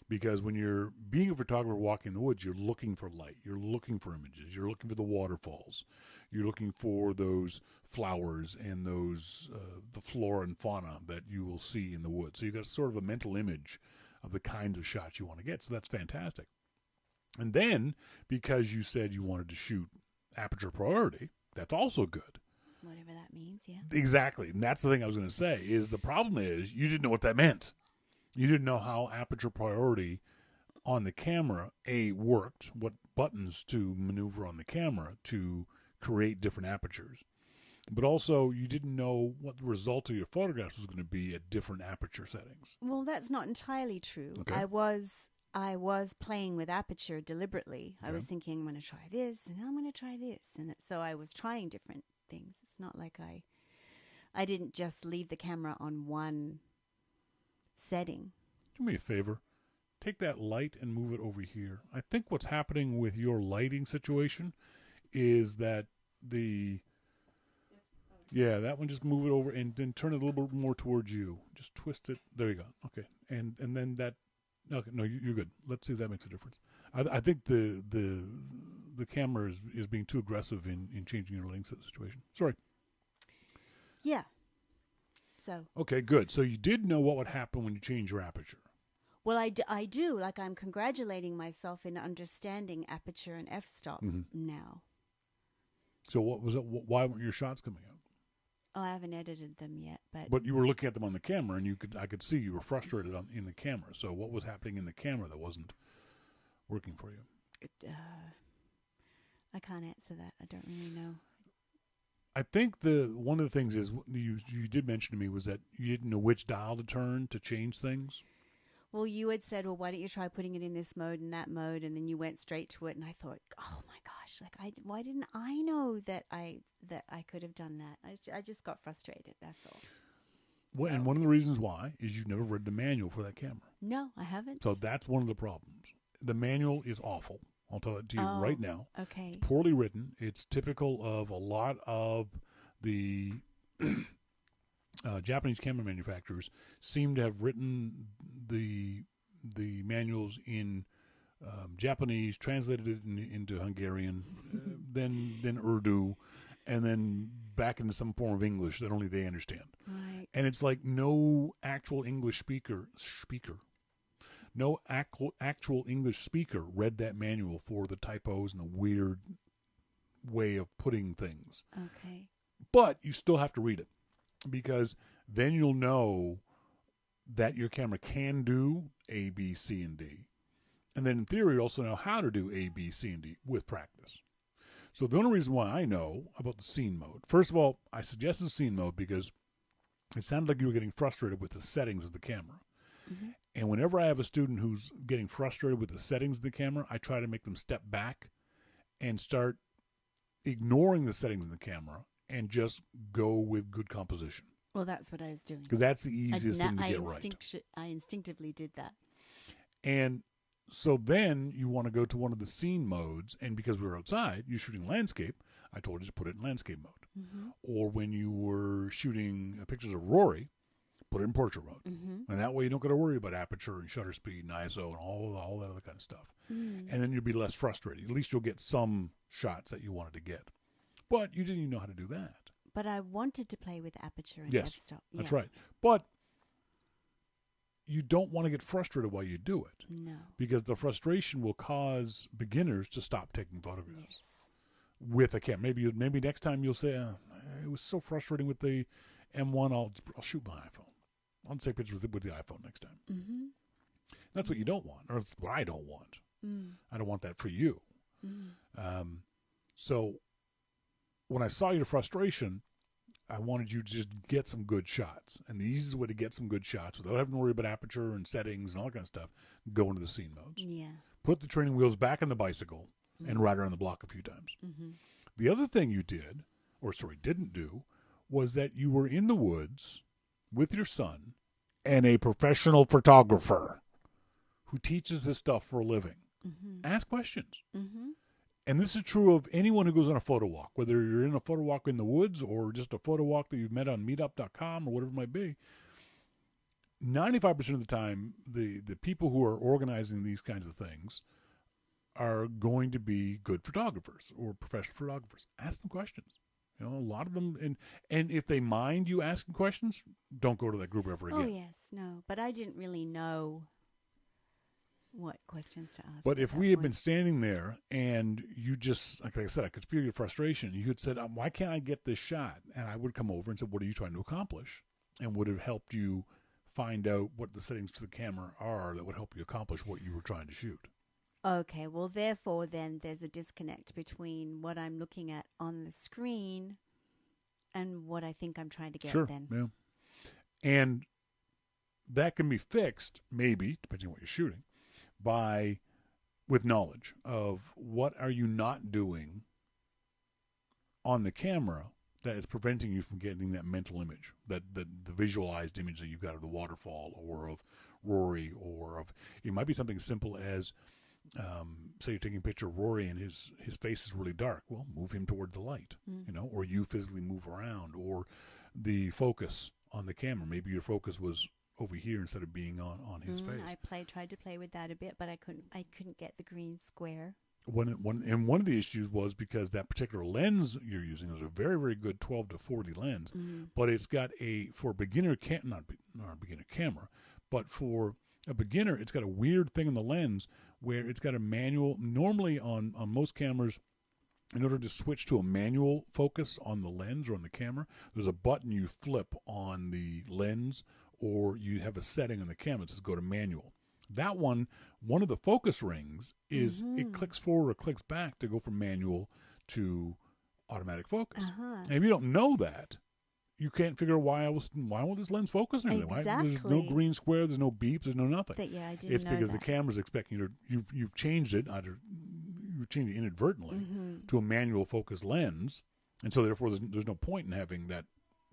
Because when you're being a photographer walking in the woods, you're looking for light. You're looking for images. You're looking for the waterfalls. You're looking for those flowers and those the flora and fauna that you will see in the woods. So you've got sort of a mental image of the kinds of shots you want to get. So that's fantastic. And then, because you said you wanted to shoot aperture priority, that's also good. Whatever that means, yeah. Exactly. And that's the thing I was going to say, is the problem is you didn't know what that meant. You didn't know how aperture priority on the camera, worked, what buttons to maneuver on the camera to create different apertures. But also, you didn't know what the result of your photographs was going to be at different aperture settings. Well, that's not entirely true. Okay. I was playing with aperture deliberately. I was thinking, I'm going to try this, and I'm going to try this. And so I was trying different things. It's not like I didn't just leave the camera on one setting. Do me a favor. Take that light and move it over here. I think what's happening with your lighting situation is that that one, just move it over and then turn it a little bit more towards you. Just twist it. There you go. Okay. And then that, okay, no, you're good. Let's see if that makes a difference. I think the camera is being too aggressive in changing your lighting situation. Sorry. Yeah. So. Okay, good. So you did know what would happen when you change your aperture. Well, I do. Like, I'm congratulating myself in understanding aperture and f-stop now. So what was it? Why weren't your shots coming out? Oh, I haven't edited them yet, But you were looking at them on the camera, and I could see you were frustrated in the camera. So what was happening in the camera that wasn't working for you? I can't answer that. I don't really know. I think one of the things is you did mention to me was that you didn't know which dial to turn to change things. Well, you had said, well, why don't you try putting it in this mode and that mode, and then you went straight to it, and I thought, oh my gosh, like why didn't I know that I could have done that? I just got frustrated. That's all. Well, and one of the reasons why is you've never read the manual for that camera. No, I haven't. So that's one of the problems. The manual is awful. I'll tell it to you right now. Okay. It's poorly written. It's typical of a lot of the Japanese camera manufacturers seem to have written the manuals in Japanese, translated it into Hungarian, then Urdu, and then back into some form of English that only they understand. Right. And it's like no actual English speaker. No actual English speaker read that manual for the typos and the weird way of putting things. Okay. But you still have to read it, because then you'll know that your camera can do A, B, C, and D. And then in theory, you also know how to do A, B, C, and D with practice. So the only reason why I know about the scene mode, first of all, I suggested scene mode because it sounded like you were getting frustrated with the settings of the camera. Mm-hmm. And whenever I have a student who's getting frustrated with the settings of the camera, I try to make them step back and start ignoring the settings in the camera and just go with good composition. Well, that's what I was doing. Because that's the easiest thing to get right. I instinctively did that. And so then you want to go to one of the scene modes, and because we were outside, you're shooting landscape, I told you to put it in landscape mode. Mm-hmm. Or when you were shooting pictures of Rory, put it in portrait mode. Mm-hmm. And that way you don't got to worry about aperture and shutter speed and ISO and all that other kind of stuff. Mm. And then you'll be less frustrated. At least you'll get some shots that you wanted to get. But you didn't even know how to do that. But I wanted to play with aperture and f-stop. Yeah. That's right. But you don't want to get frustrated while you do it. No. Because the frustration will cause beginners to stop taking photographs with a camera. Maybe next time you'll say, it was so frustrating with the M1, I'll shoot my iPhone. I'll take pictures with the iPhone next time. Mm-hmm. That's what you don't want, or it's what I don't want. Mm. I don't want that for you. Mm. So when I saw your frustration, I wanted you to just get some good shots. And the easiest way to get some good shots without having to worry about aperture and settings and all that kind of stuff, go into the scene modes. Yeah. Put the training wheels back in the bicycle and ride around the block a few times. Mm-hmm. The other thing you did, didn't do, was that you were in the woods with your son and a professional photographer who teaches this stuff for a living. Mm-hmm. Ask questions. Mm-hmm. And this is true of anyone who goes on a photo walk, whether you're in a photo walk in the woods or just a photo walk that you've met on meetup.com or whatever it might be. 95% of the time, the people who are organizing these kinds of things are going to be good photographers or professional photographers. Ask them questions. You know, a lot of them, and if they mind you asking questions, don't go to that group ever again. Oh, yes, no. But I didn't really know what questions to ask. But if we had been standing there and you just, like I said, I could feel your frustration. You had said, why can't I get this shot? And I would come over and say, what are you trying to accomplish? And would have helped you find out what the settings to the camera are that would help you accomplish what you were trying to shoot. Okay, well, therefore, then there's a disconnect between what I'm looking at on the screen and what I think I'm trying to get then. Yeah. And that can be fixed, maybe, depending on what you're shooting, with knowledge of what are you not doing on the camera that is preventing you from getting that mental image, that the visualized image that you've got of the waterfall or of Rory, or of, it might be something as simple as, say you're taking a picture of Rory and his face is really dark. Well, move him toward the light, or you physically move around, or the focus on the camera. Maybe your focus was over here instead of being on his face. I tried to play with that a bit, but I couldn't get the green square. One of the issues was because that particular lens you're using is a very, very good 12 to 40 lens, but it's got for a beginner not a beginner camera, but for a beginner, it's got a weird thing in the lens where it's got a manual. Normally on most cameras, in order to switch to a manual focus on the lens or on the camera, there's a button you flip on the lens, or you have a setting on the camera that says go to manual. That one of the focus rings is it clicks forward or clicks back to go from manual to automatic focus. And if you don't know that, you can't figure out why won't this lens focus or anything? Exactly. There's no green square, there's no beep, there's no nothing. I didn't it's know because that. the camera's expecting you've changed it, you've changed it inadvertently to a manual focus lens, and so therefore there's no point in having that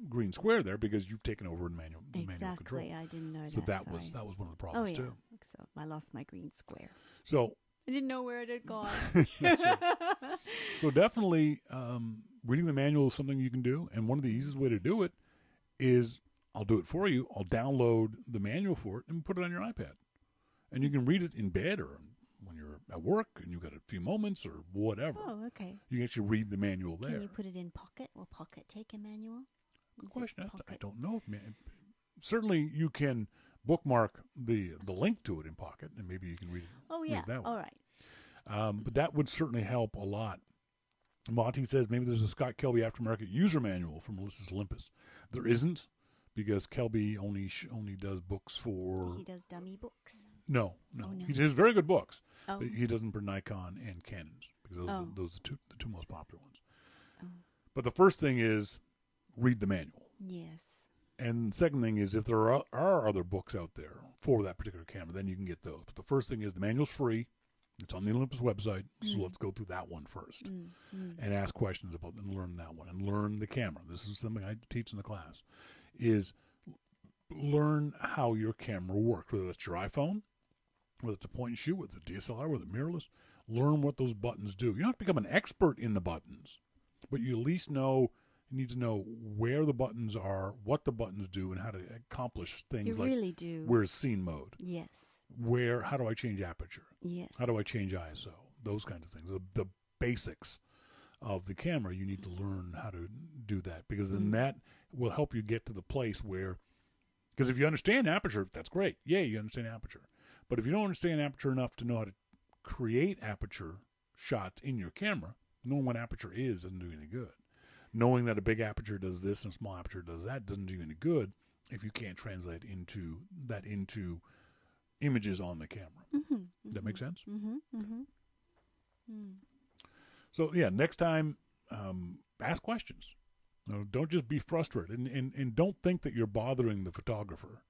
green square there because you've taken over the manual control. Exactly, I didn't know that. So that was one of the problems too. So I lost my green square. So I didn't know where it had gone. So definitely, reading the manual is something you can do, and one of the easiest way to do it is I'll do it for you. I'll download the manual for it and put it on your iPad, and you can read it in bed or when you're at work and you've got a few moments or whatever. Oh, okay. You can actually read the manual there. Can you put it in Pocket? Will Pocket take a manual? Good question. I don't know. Certainly, you can bookmark the link to it in Pocket, and maybe you can read it. Oh, yeah. Read that one. All right. But that would certainly help a lot. Monty says maybe there's a Scott Kelby aftermarket user manual for Melissa's Olympus. There isn't, because Kelby only does books for. He does dummy books. No. Oh, no. He does very good books, Oh. but he doesn't for Nikon and Canons because those are the two most popular ones. Oh. But the first thing is read the manual. Yes. And the second thing is if there are other books out there for that particular camera, then you can get those. But the first thing is the manual's free. It's on the Olympus website, so let's go through that one first and ask questions about and learn that one and learn the camera. This is something I teach in the class, is learn how your camera works, whether it's your iPhone, whether it's a point and shoot, whether it's a DSLR, whether it's mirrorless. Learn what those buttons do. You don't have to become an expert in the buttons, but you at least need to know where the buttons are, what the buttons do, and how to accomplish things. You really do. Where's scene mode? Yes. How do I change aperture? Yes. How do I change ISO? Those kinds of things. The basics of the camera, you need to learn how to do that, because then that will help you get to the place where, because if you understand aperture, that's great. Yay, you understand aperture. But if you don't understand aperture enough to know how to create aperture shots in your camera, knowing what aperture is doesn't do any good. Knowing that a big aperture does this and a small aperture does that doesn't do any good if you can't translate into images on the camera. Does that make sense? So yeah, next time, ask questions. Don't just be frustrated, and don't think that you're bothering the photographer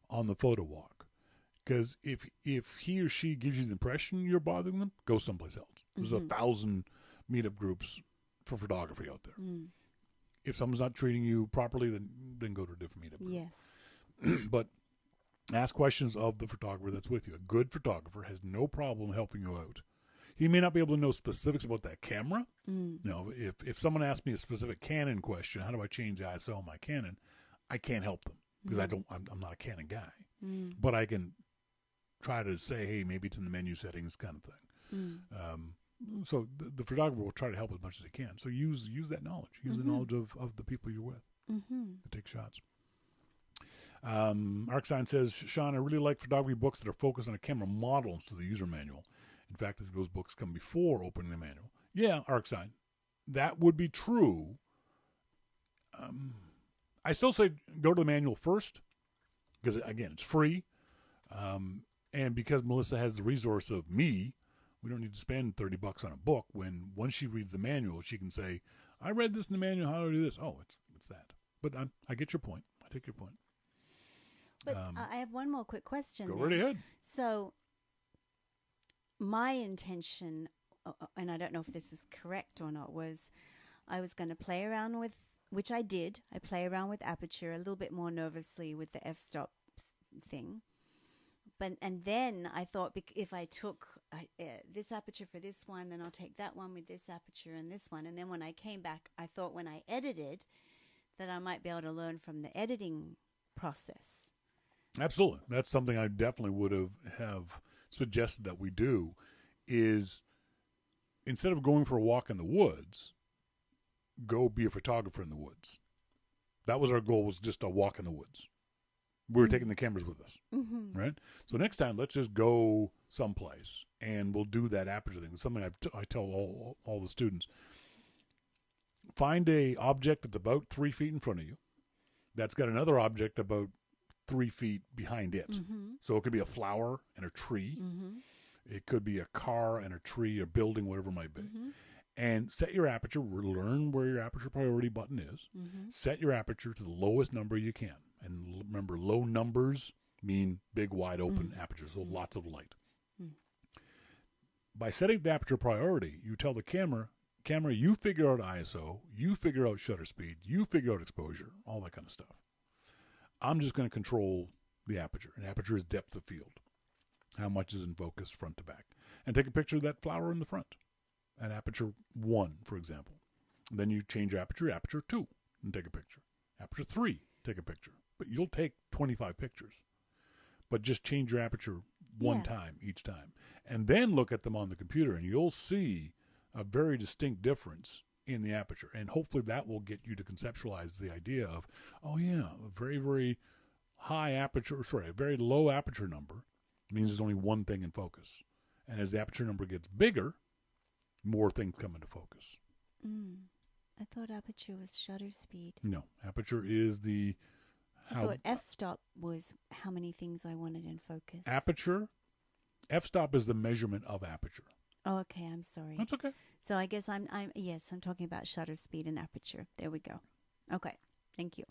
on the photo walk, because if he or she gives you the impression you're bothering them, go someplace else. There's 1,000 meetup groups for photography out there. If someone's not treating you properly, then go to a different meetup group. Yes. But ask questions of the photographer that's with you. A good photographer has no problem helping you out. He may not be able to know specifics about that camera. If someone asks me a specific Canon question, how do I change the ISO on my Canon? I can't help them because I'm not a Canon guy. But I can try to say, hey, maybe it's in the menu settings kind of thing. So the photographer will try to help as much as he can. So use that knowledge. Use the knowledge of the people you're with to take shots. Arcsign says, Shawn, I really like photography books that are focused on a camera model instead of the user manual. In fact, I think those books come before opening the manual. Yeah, Arcsign, that would be true. I still say go to the manual first because, again, it's free. And because Melissa has the resource of me, we don't need to spend $30 on a book when once she reads the manual, she can say, I read this in the manual, how do I do this? Oh, it's that. But I get your point. I take your point. But I have one more quick question. Go right ahead. So my intention, and I don't know if this is correct or not, was I was going to play around with, which I did. I play around with aperture a little bit more nervously with the f-stop thing. And then I thought if I took this aperture for this one, then I'll take that one with this aperture and this one. And then when I came back, I thought when I edited that I might be able to learn from the editing process. Absolutely. That's something I definitely would have suggested that we do, is instead of going for a walk in the woods, go be a photographer in the woods. That was our goal, was just a walk in the woods. We were taking the cameras with us, right? So next time, let's just go someplace, and we'll do that aperture thing. It's something I tell all the students. Find a object that's about 3 feet in front of you that's got another object about 3 feet behind it. So it could be a flower and a tree. It could be a car and a tree, a building, whatever it might be. And set your aperture. Learn where your aperture priority button is. Set your aperture to the lowest number you can. And remember, low numbers mean big, wide open apertures, so lots of light. By setting the aperture priority, you tell the camera, you figure out ISO, you figure out shutter speed, you figure out exposure, all that kind of stuff. I'm just going to control the aperture. And aperture is depth of field. How much is in focus front to back. And take a picture of that flower in the front at aperture 1, for example. And then you change aperture 2, and take a picture. Aperture 3, take a picture. But you'll take 25 pictures. But just change your aperture one time each time. And then look at them on the computer, and you'll see a very distinct difference in the aperture. And hopefully that will get you to conceptualize the idea of, oh yeah, a very, very high aperture, a very low aperture number means there's only one thing in focus. And as the aperture number gets bigger, more things come into focus. I thought aperture was shutter speed. No, aperture is the... I thought f-stop was how many things I wanted in focus. Aperture, f-stop is the measurement of aperture. Oh, okay, I'm sorry. That's okay. So I guess I'm talking about shutter speed and aperture. There we go. Okay, thank you.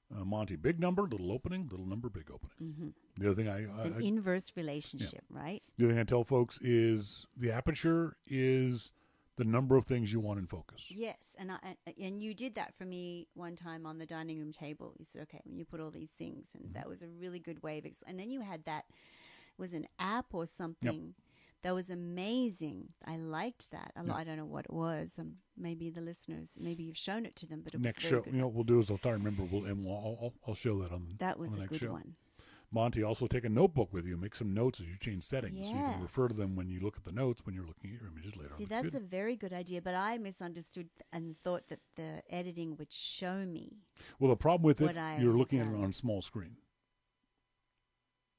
Monty, big number, little opening, little number, big opening. The other thing it's an inverse relationship, right? The other thing I tell folks is the aperture is the number of things you want in focus. Yes, and you did that for me one time on the dining room table. You said, okay, when you put all these things, and that was a really good way of and then you had that, was an app or something that was amazing. I liked that a lot. I don't know what it was. Maybe the listeners, maybe you've shown it to them, but it next was very show, good. You know what we'll do is I'll try to remember. I'll show that on that was on the a next good show. one. Monty, also take a notebook with you. Make some notes as you change settings, Yes. so you can refer to them when you look at the notes when you're looking at your images later on. See, that's a very good idea, but I misunderstood and thought that the editing would show me. Well, the problem with it, what I you're had looking at it done. on a small screen.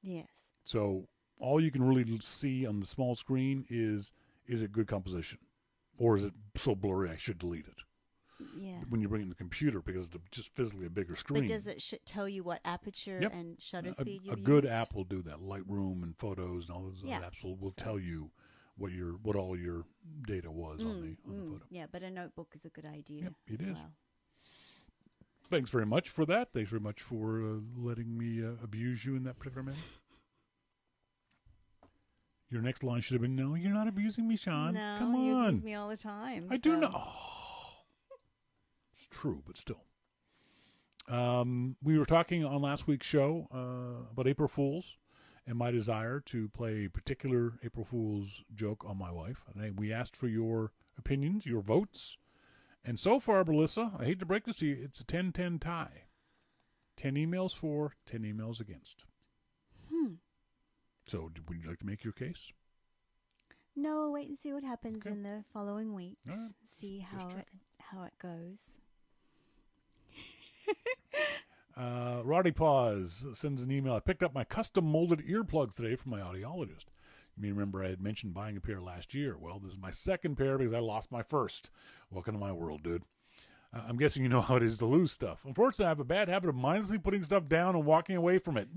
Yes. So all you can really see on the small screen is it good composition? Or is it so blurry I should delete it? Yeah. when you bring in the computer because it's just physically a bigger screen. But does it tell you what aperture and shutter speed you A good app will do that. Lightroom and Photos and all those other apps will tell you what all your data was on the photo. Yeah, but a notebook is a good idea. Yep, it is. Well. Thanks very much for that. Thanks very much for letting me abuse you in that particular manner. Your next line should have been, "No, you're not abusing me, Shawn. No, Come on. you abuse me all the time. I do not." Oh, it's true, but still. We were talking on last week's show about April Fools and my desire to play a particular April Fool's joke on my wife. And we asked for your opinions, your votes. And so far, Melissa, I hate to break this to you, it's a 10-10 tie. 10 emails for, 10 emails against. So would you like to make your case? No, we'll wait and see what happens in the following weeks. Right. See how it goes. Roddy Paws sends an email. I picked up my custom molded earplugs today from my audiologist. You may remember I had mentioned buying a pair last year. Well, this is my second pair because I lost my first. Welcome to my world, dude. I'm guessing you know how it is to lose stuff. Unfortunately, I have a bad habit of mindlessly putting stuff down and walking away from it.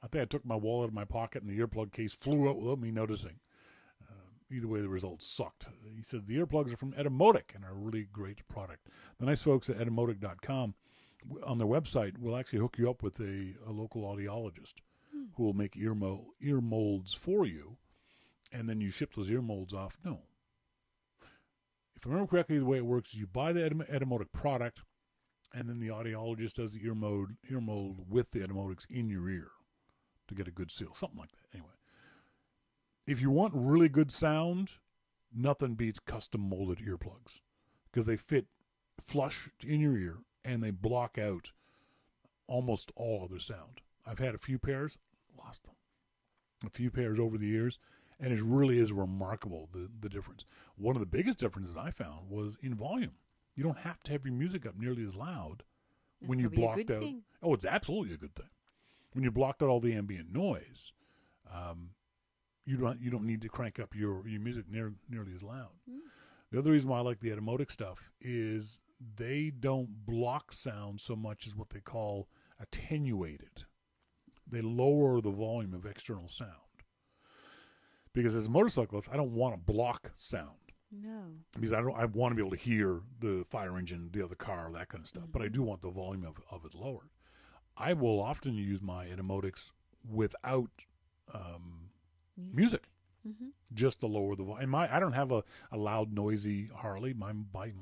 I think I took my wallet out of my pocket and the earplug case flew out without me noticing. Either way, the results sucked. He says the earplugs are from Etymotic and are a really great product. The nice folks at etymotic.com on their website will actually hook you up with a local audiologist who will make ear molds for you, and then you ship those ear molds off. No. If I remember correctly, the way it works is you buy the Etymotic product, and then the audiologist does the ear mold with the Etymotics in your ear to get a good seal. Something like that. Anyway. If you want really good sound, nothing beats custom molded earplugs because they fit flush in your ear and they block out almost all other sound. I've had a few pairs, lost them. A few pairs over the years, and it really is remarkable, the difference. One of the biggest differences I found was in volume. You don't have to have your music up nearly as loud when you blocked out. Thing. Oh, it's absolutely a good thing. When you blocked out all the ambient noise, you don't need to crank up your music nearly as loud. The other reason why I like the Etymotic stuff is they don't block sound so much as what they call attenuated. They lower the volume of external sound. Because as a motorcyclist, I don't want to block sound. No. Because I want to be able to hear the fire engine, the other car, that kind of stuff. But I do want the volume of it lowered. I will often use my Etymotics without music. Just to lower the volume. I don't have a loud, noisy Harley. My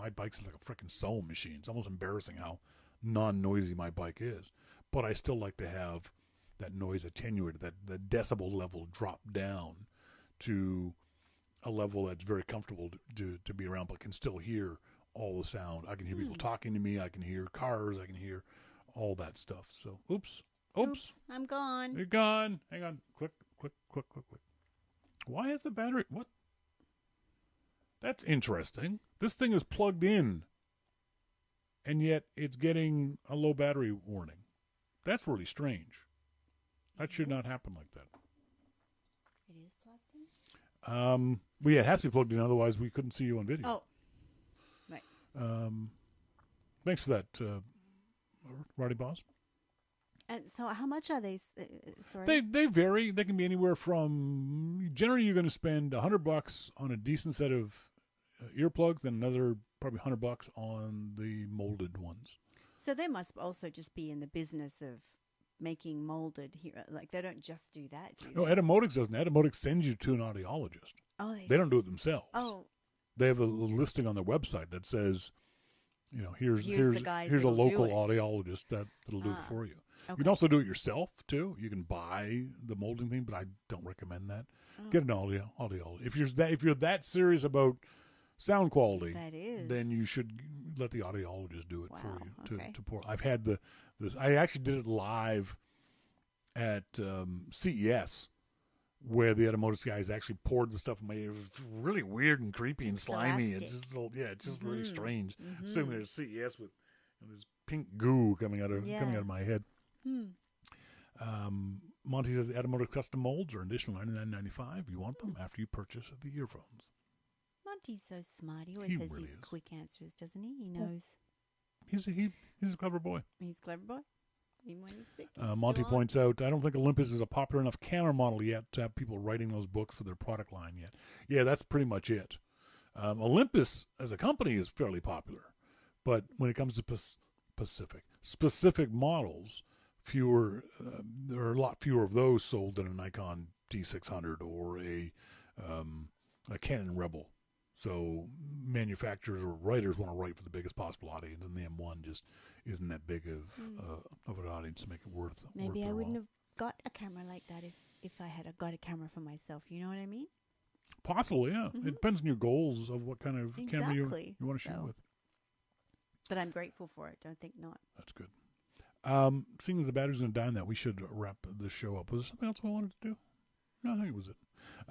bike's like a freaking sewing machine. It's almost embarrassing how non-noisy my bike is. But I still like to have that noise attenuated, that the decibel level dropped down to a level that's very comfortable to be around, but can still hear all the sound. I can hear people talking to me. I can hear cars. I can hear all that stuff. So, oops. I'm gone. You're gone. Hang on. Click, click, click, click, click. Why is the battery... What? That's interesting. This thing is plugged in, and yet it's getting a low battery warning. That's really strange. That should not happen like that. It is plugged in? Well, yeah, it has to be plugged in, otherwise we couldn't see you on video. Oh, right. Thanks for that, Roddy Boss. And so how much are they? Sorry. They vary. They can be anywhere from, generally you're going to spend $100 on a decent set of earplugs and another probably $100 on the molded ones. So they must also just be in the business of making molded here. Like they don't just do that, do they? No, Etymotics doesn't. Etymotics sends you to an audiologist. Oh, they don't do it themselves. Oh. They have a listing on their website that says, you know, here's a local audiologist that'll do it for you. Okay. You can also do it yourself too. You can buy the molding thing, but I don't recommend that. Oh. Get an audiologist. If you're that serious about sound quality, then you should let the audiologist do it for you to pour. I've had this. I actually did it live at CES, where the Etymotics guys actually poured the stuff in my ear. It was really weird and creepy and slimy. It's just really strange. Sitting there at CES with this pink goo coming out of my head. Monty says the Etymotic custom molds are an additional $99.95. You want them after you purchase the earphones. He's so smart. He always has really these is. quick answers, doesn't he? He knows. He's a clever boy. He's a clever boy. Even when he's sick. Monty points out, I don't think Olympus is a popular enough camera model yet to have people writing those books for their product line yet. Yeah, that's pretty much it. Olympus as a company is fairly popular, but when it comes to specific models, there are a lot fewer of those sold than a Nikon D600 or a Canon Rebel. So manufacturers or writers want to write for the biggest possible audience, and the M1 just isn't that big of an audience to make it worth. Maybe worth I wouldn't while. have got a camera like that if I had got a camera for myself. You know what I mean? Possibly, yeah. Mm-hmm. It depends on your goals of what kind of camera you want to shoot with. But I'm grateful for it. Don't think not. That's good. Seeing as the battery's going to die on that, we should wrap this show up. Was there something else we wanted to do? No, I think it was it.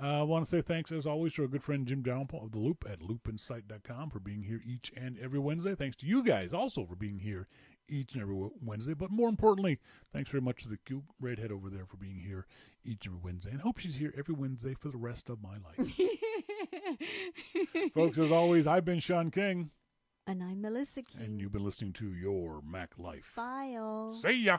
I want to say thanks, as always, to our good friend Jim Dalrymple of The Loop at loopinsight.com for being here each and every Wednesday. Thanks to you guys also for being here each and every Wednesday. But more importantly, thanks very much to the cute redhead over there for being here each and every Wednesday. And hope she's here every Wednesday for the rest of my life. Folks, as always, I've been Shawn King. And I'm Melissa King. And you've been listening to Your Mac Life. Bye, all. See ya.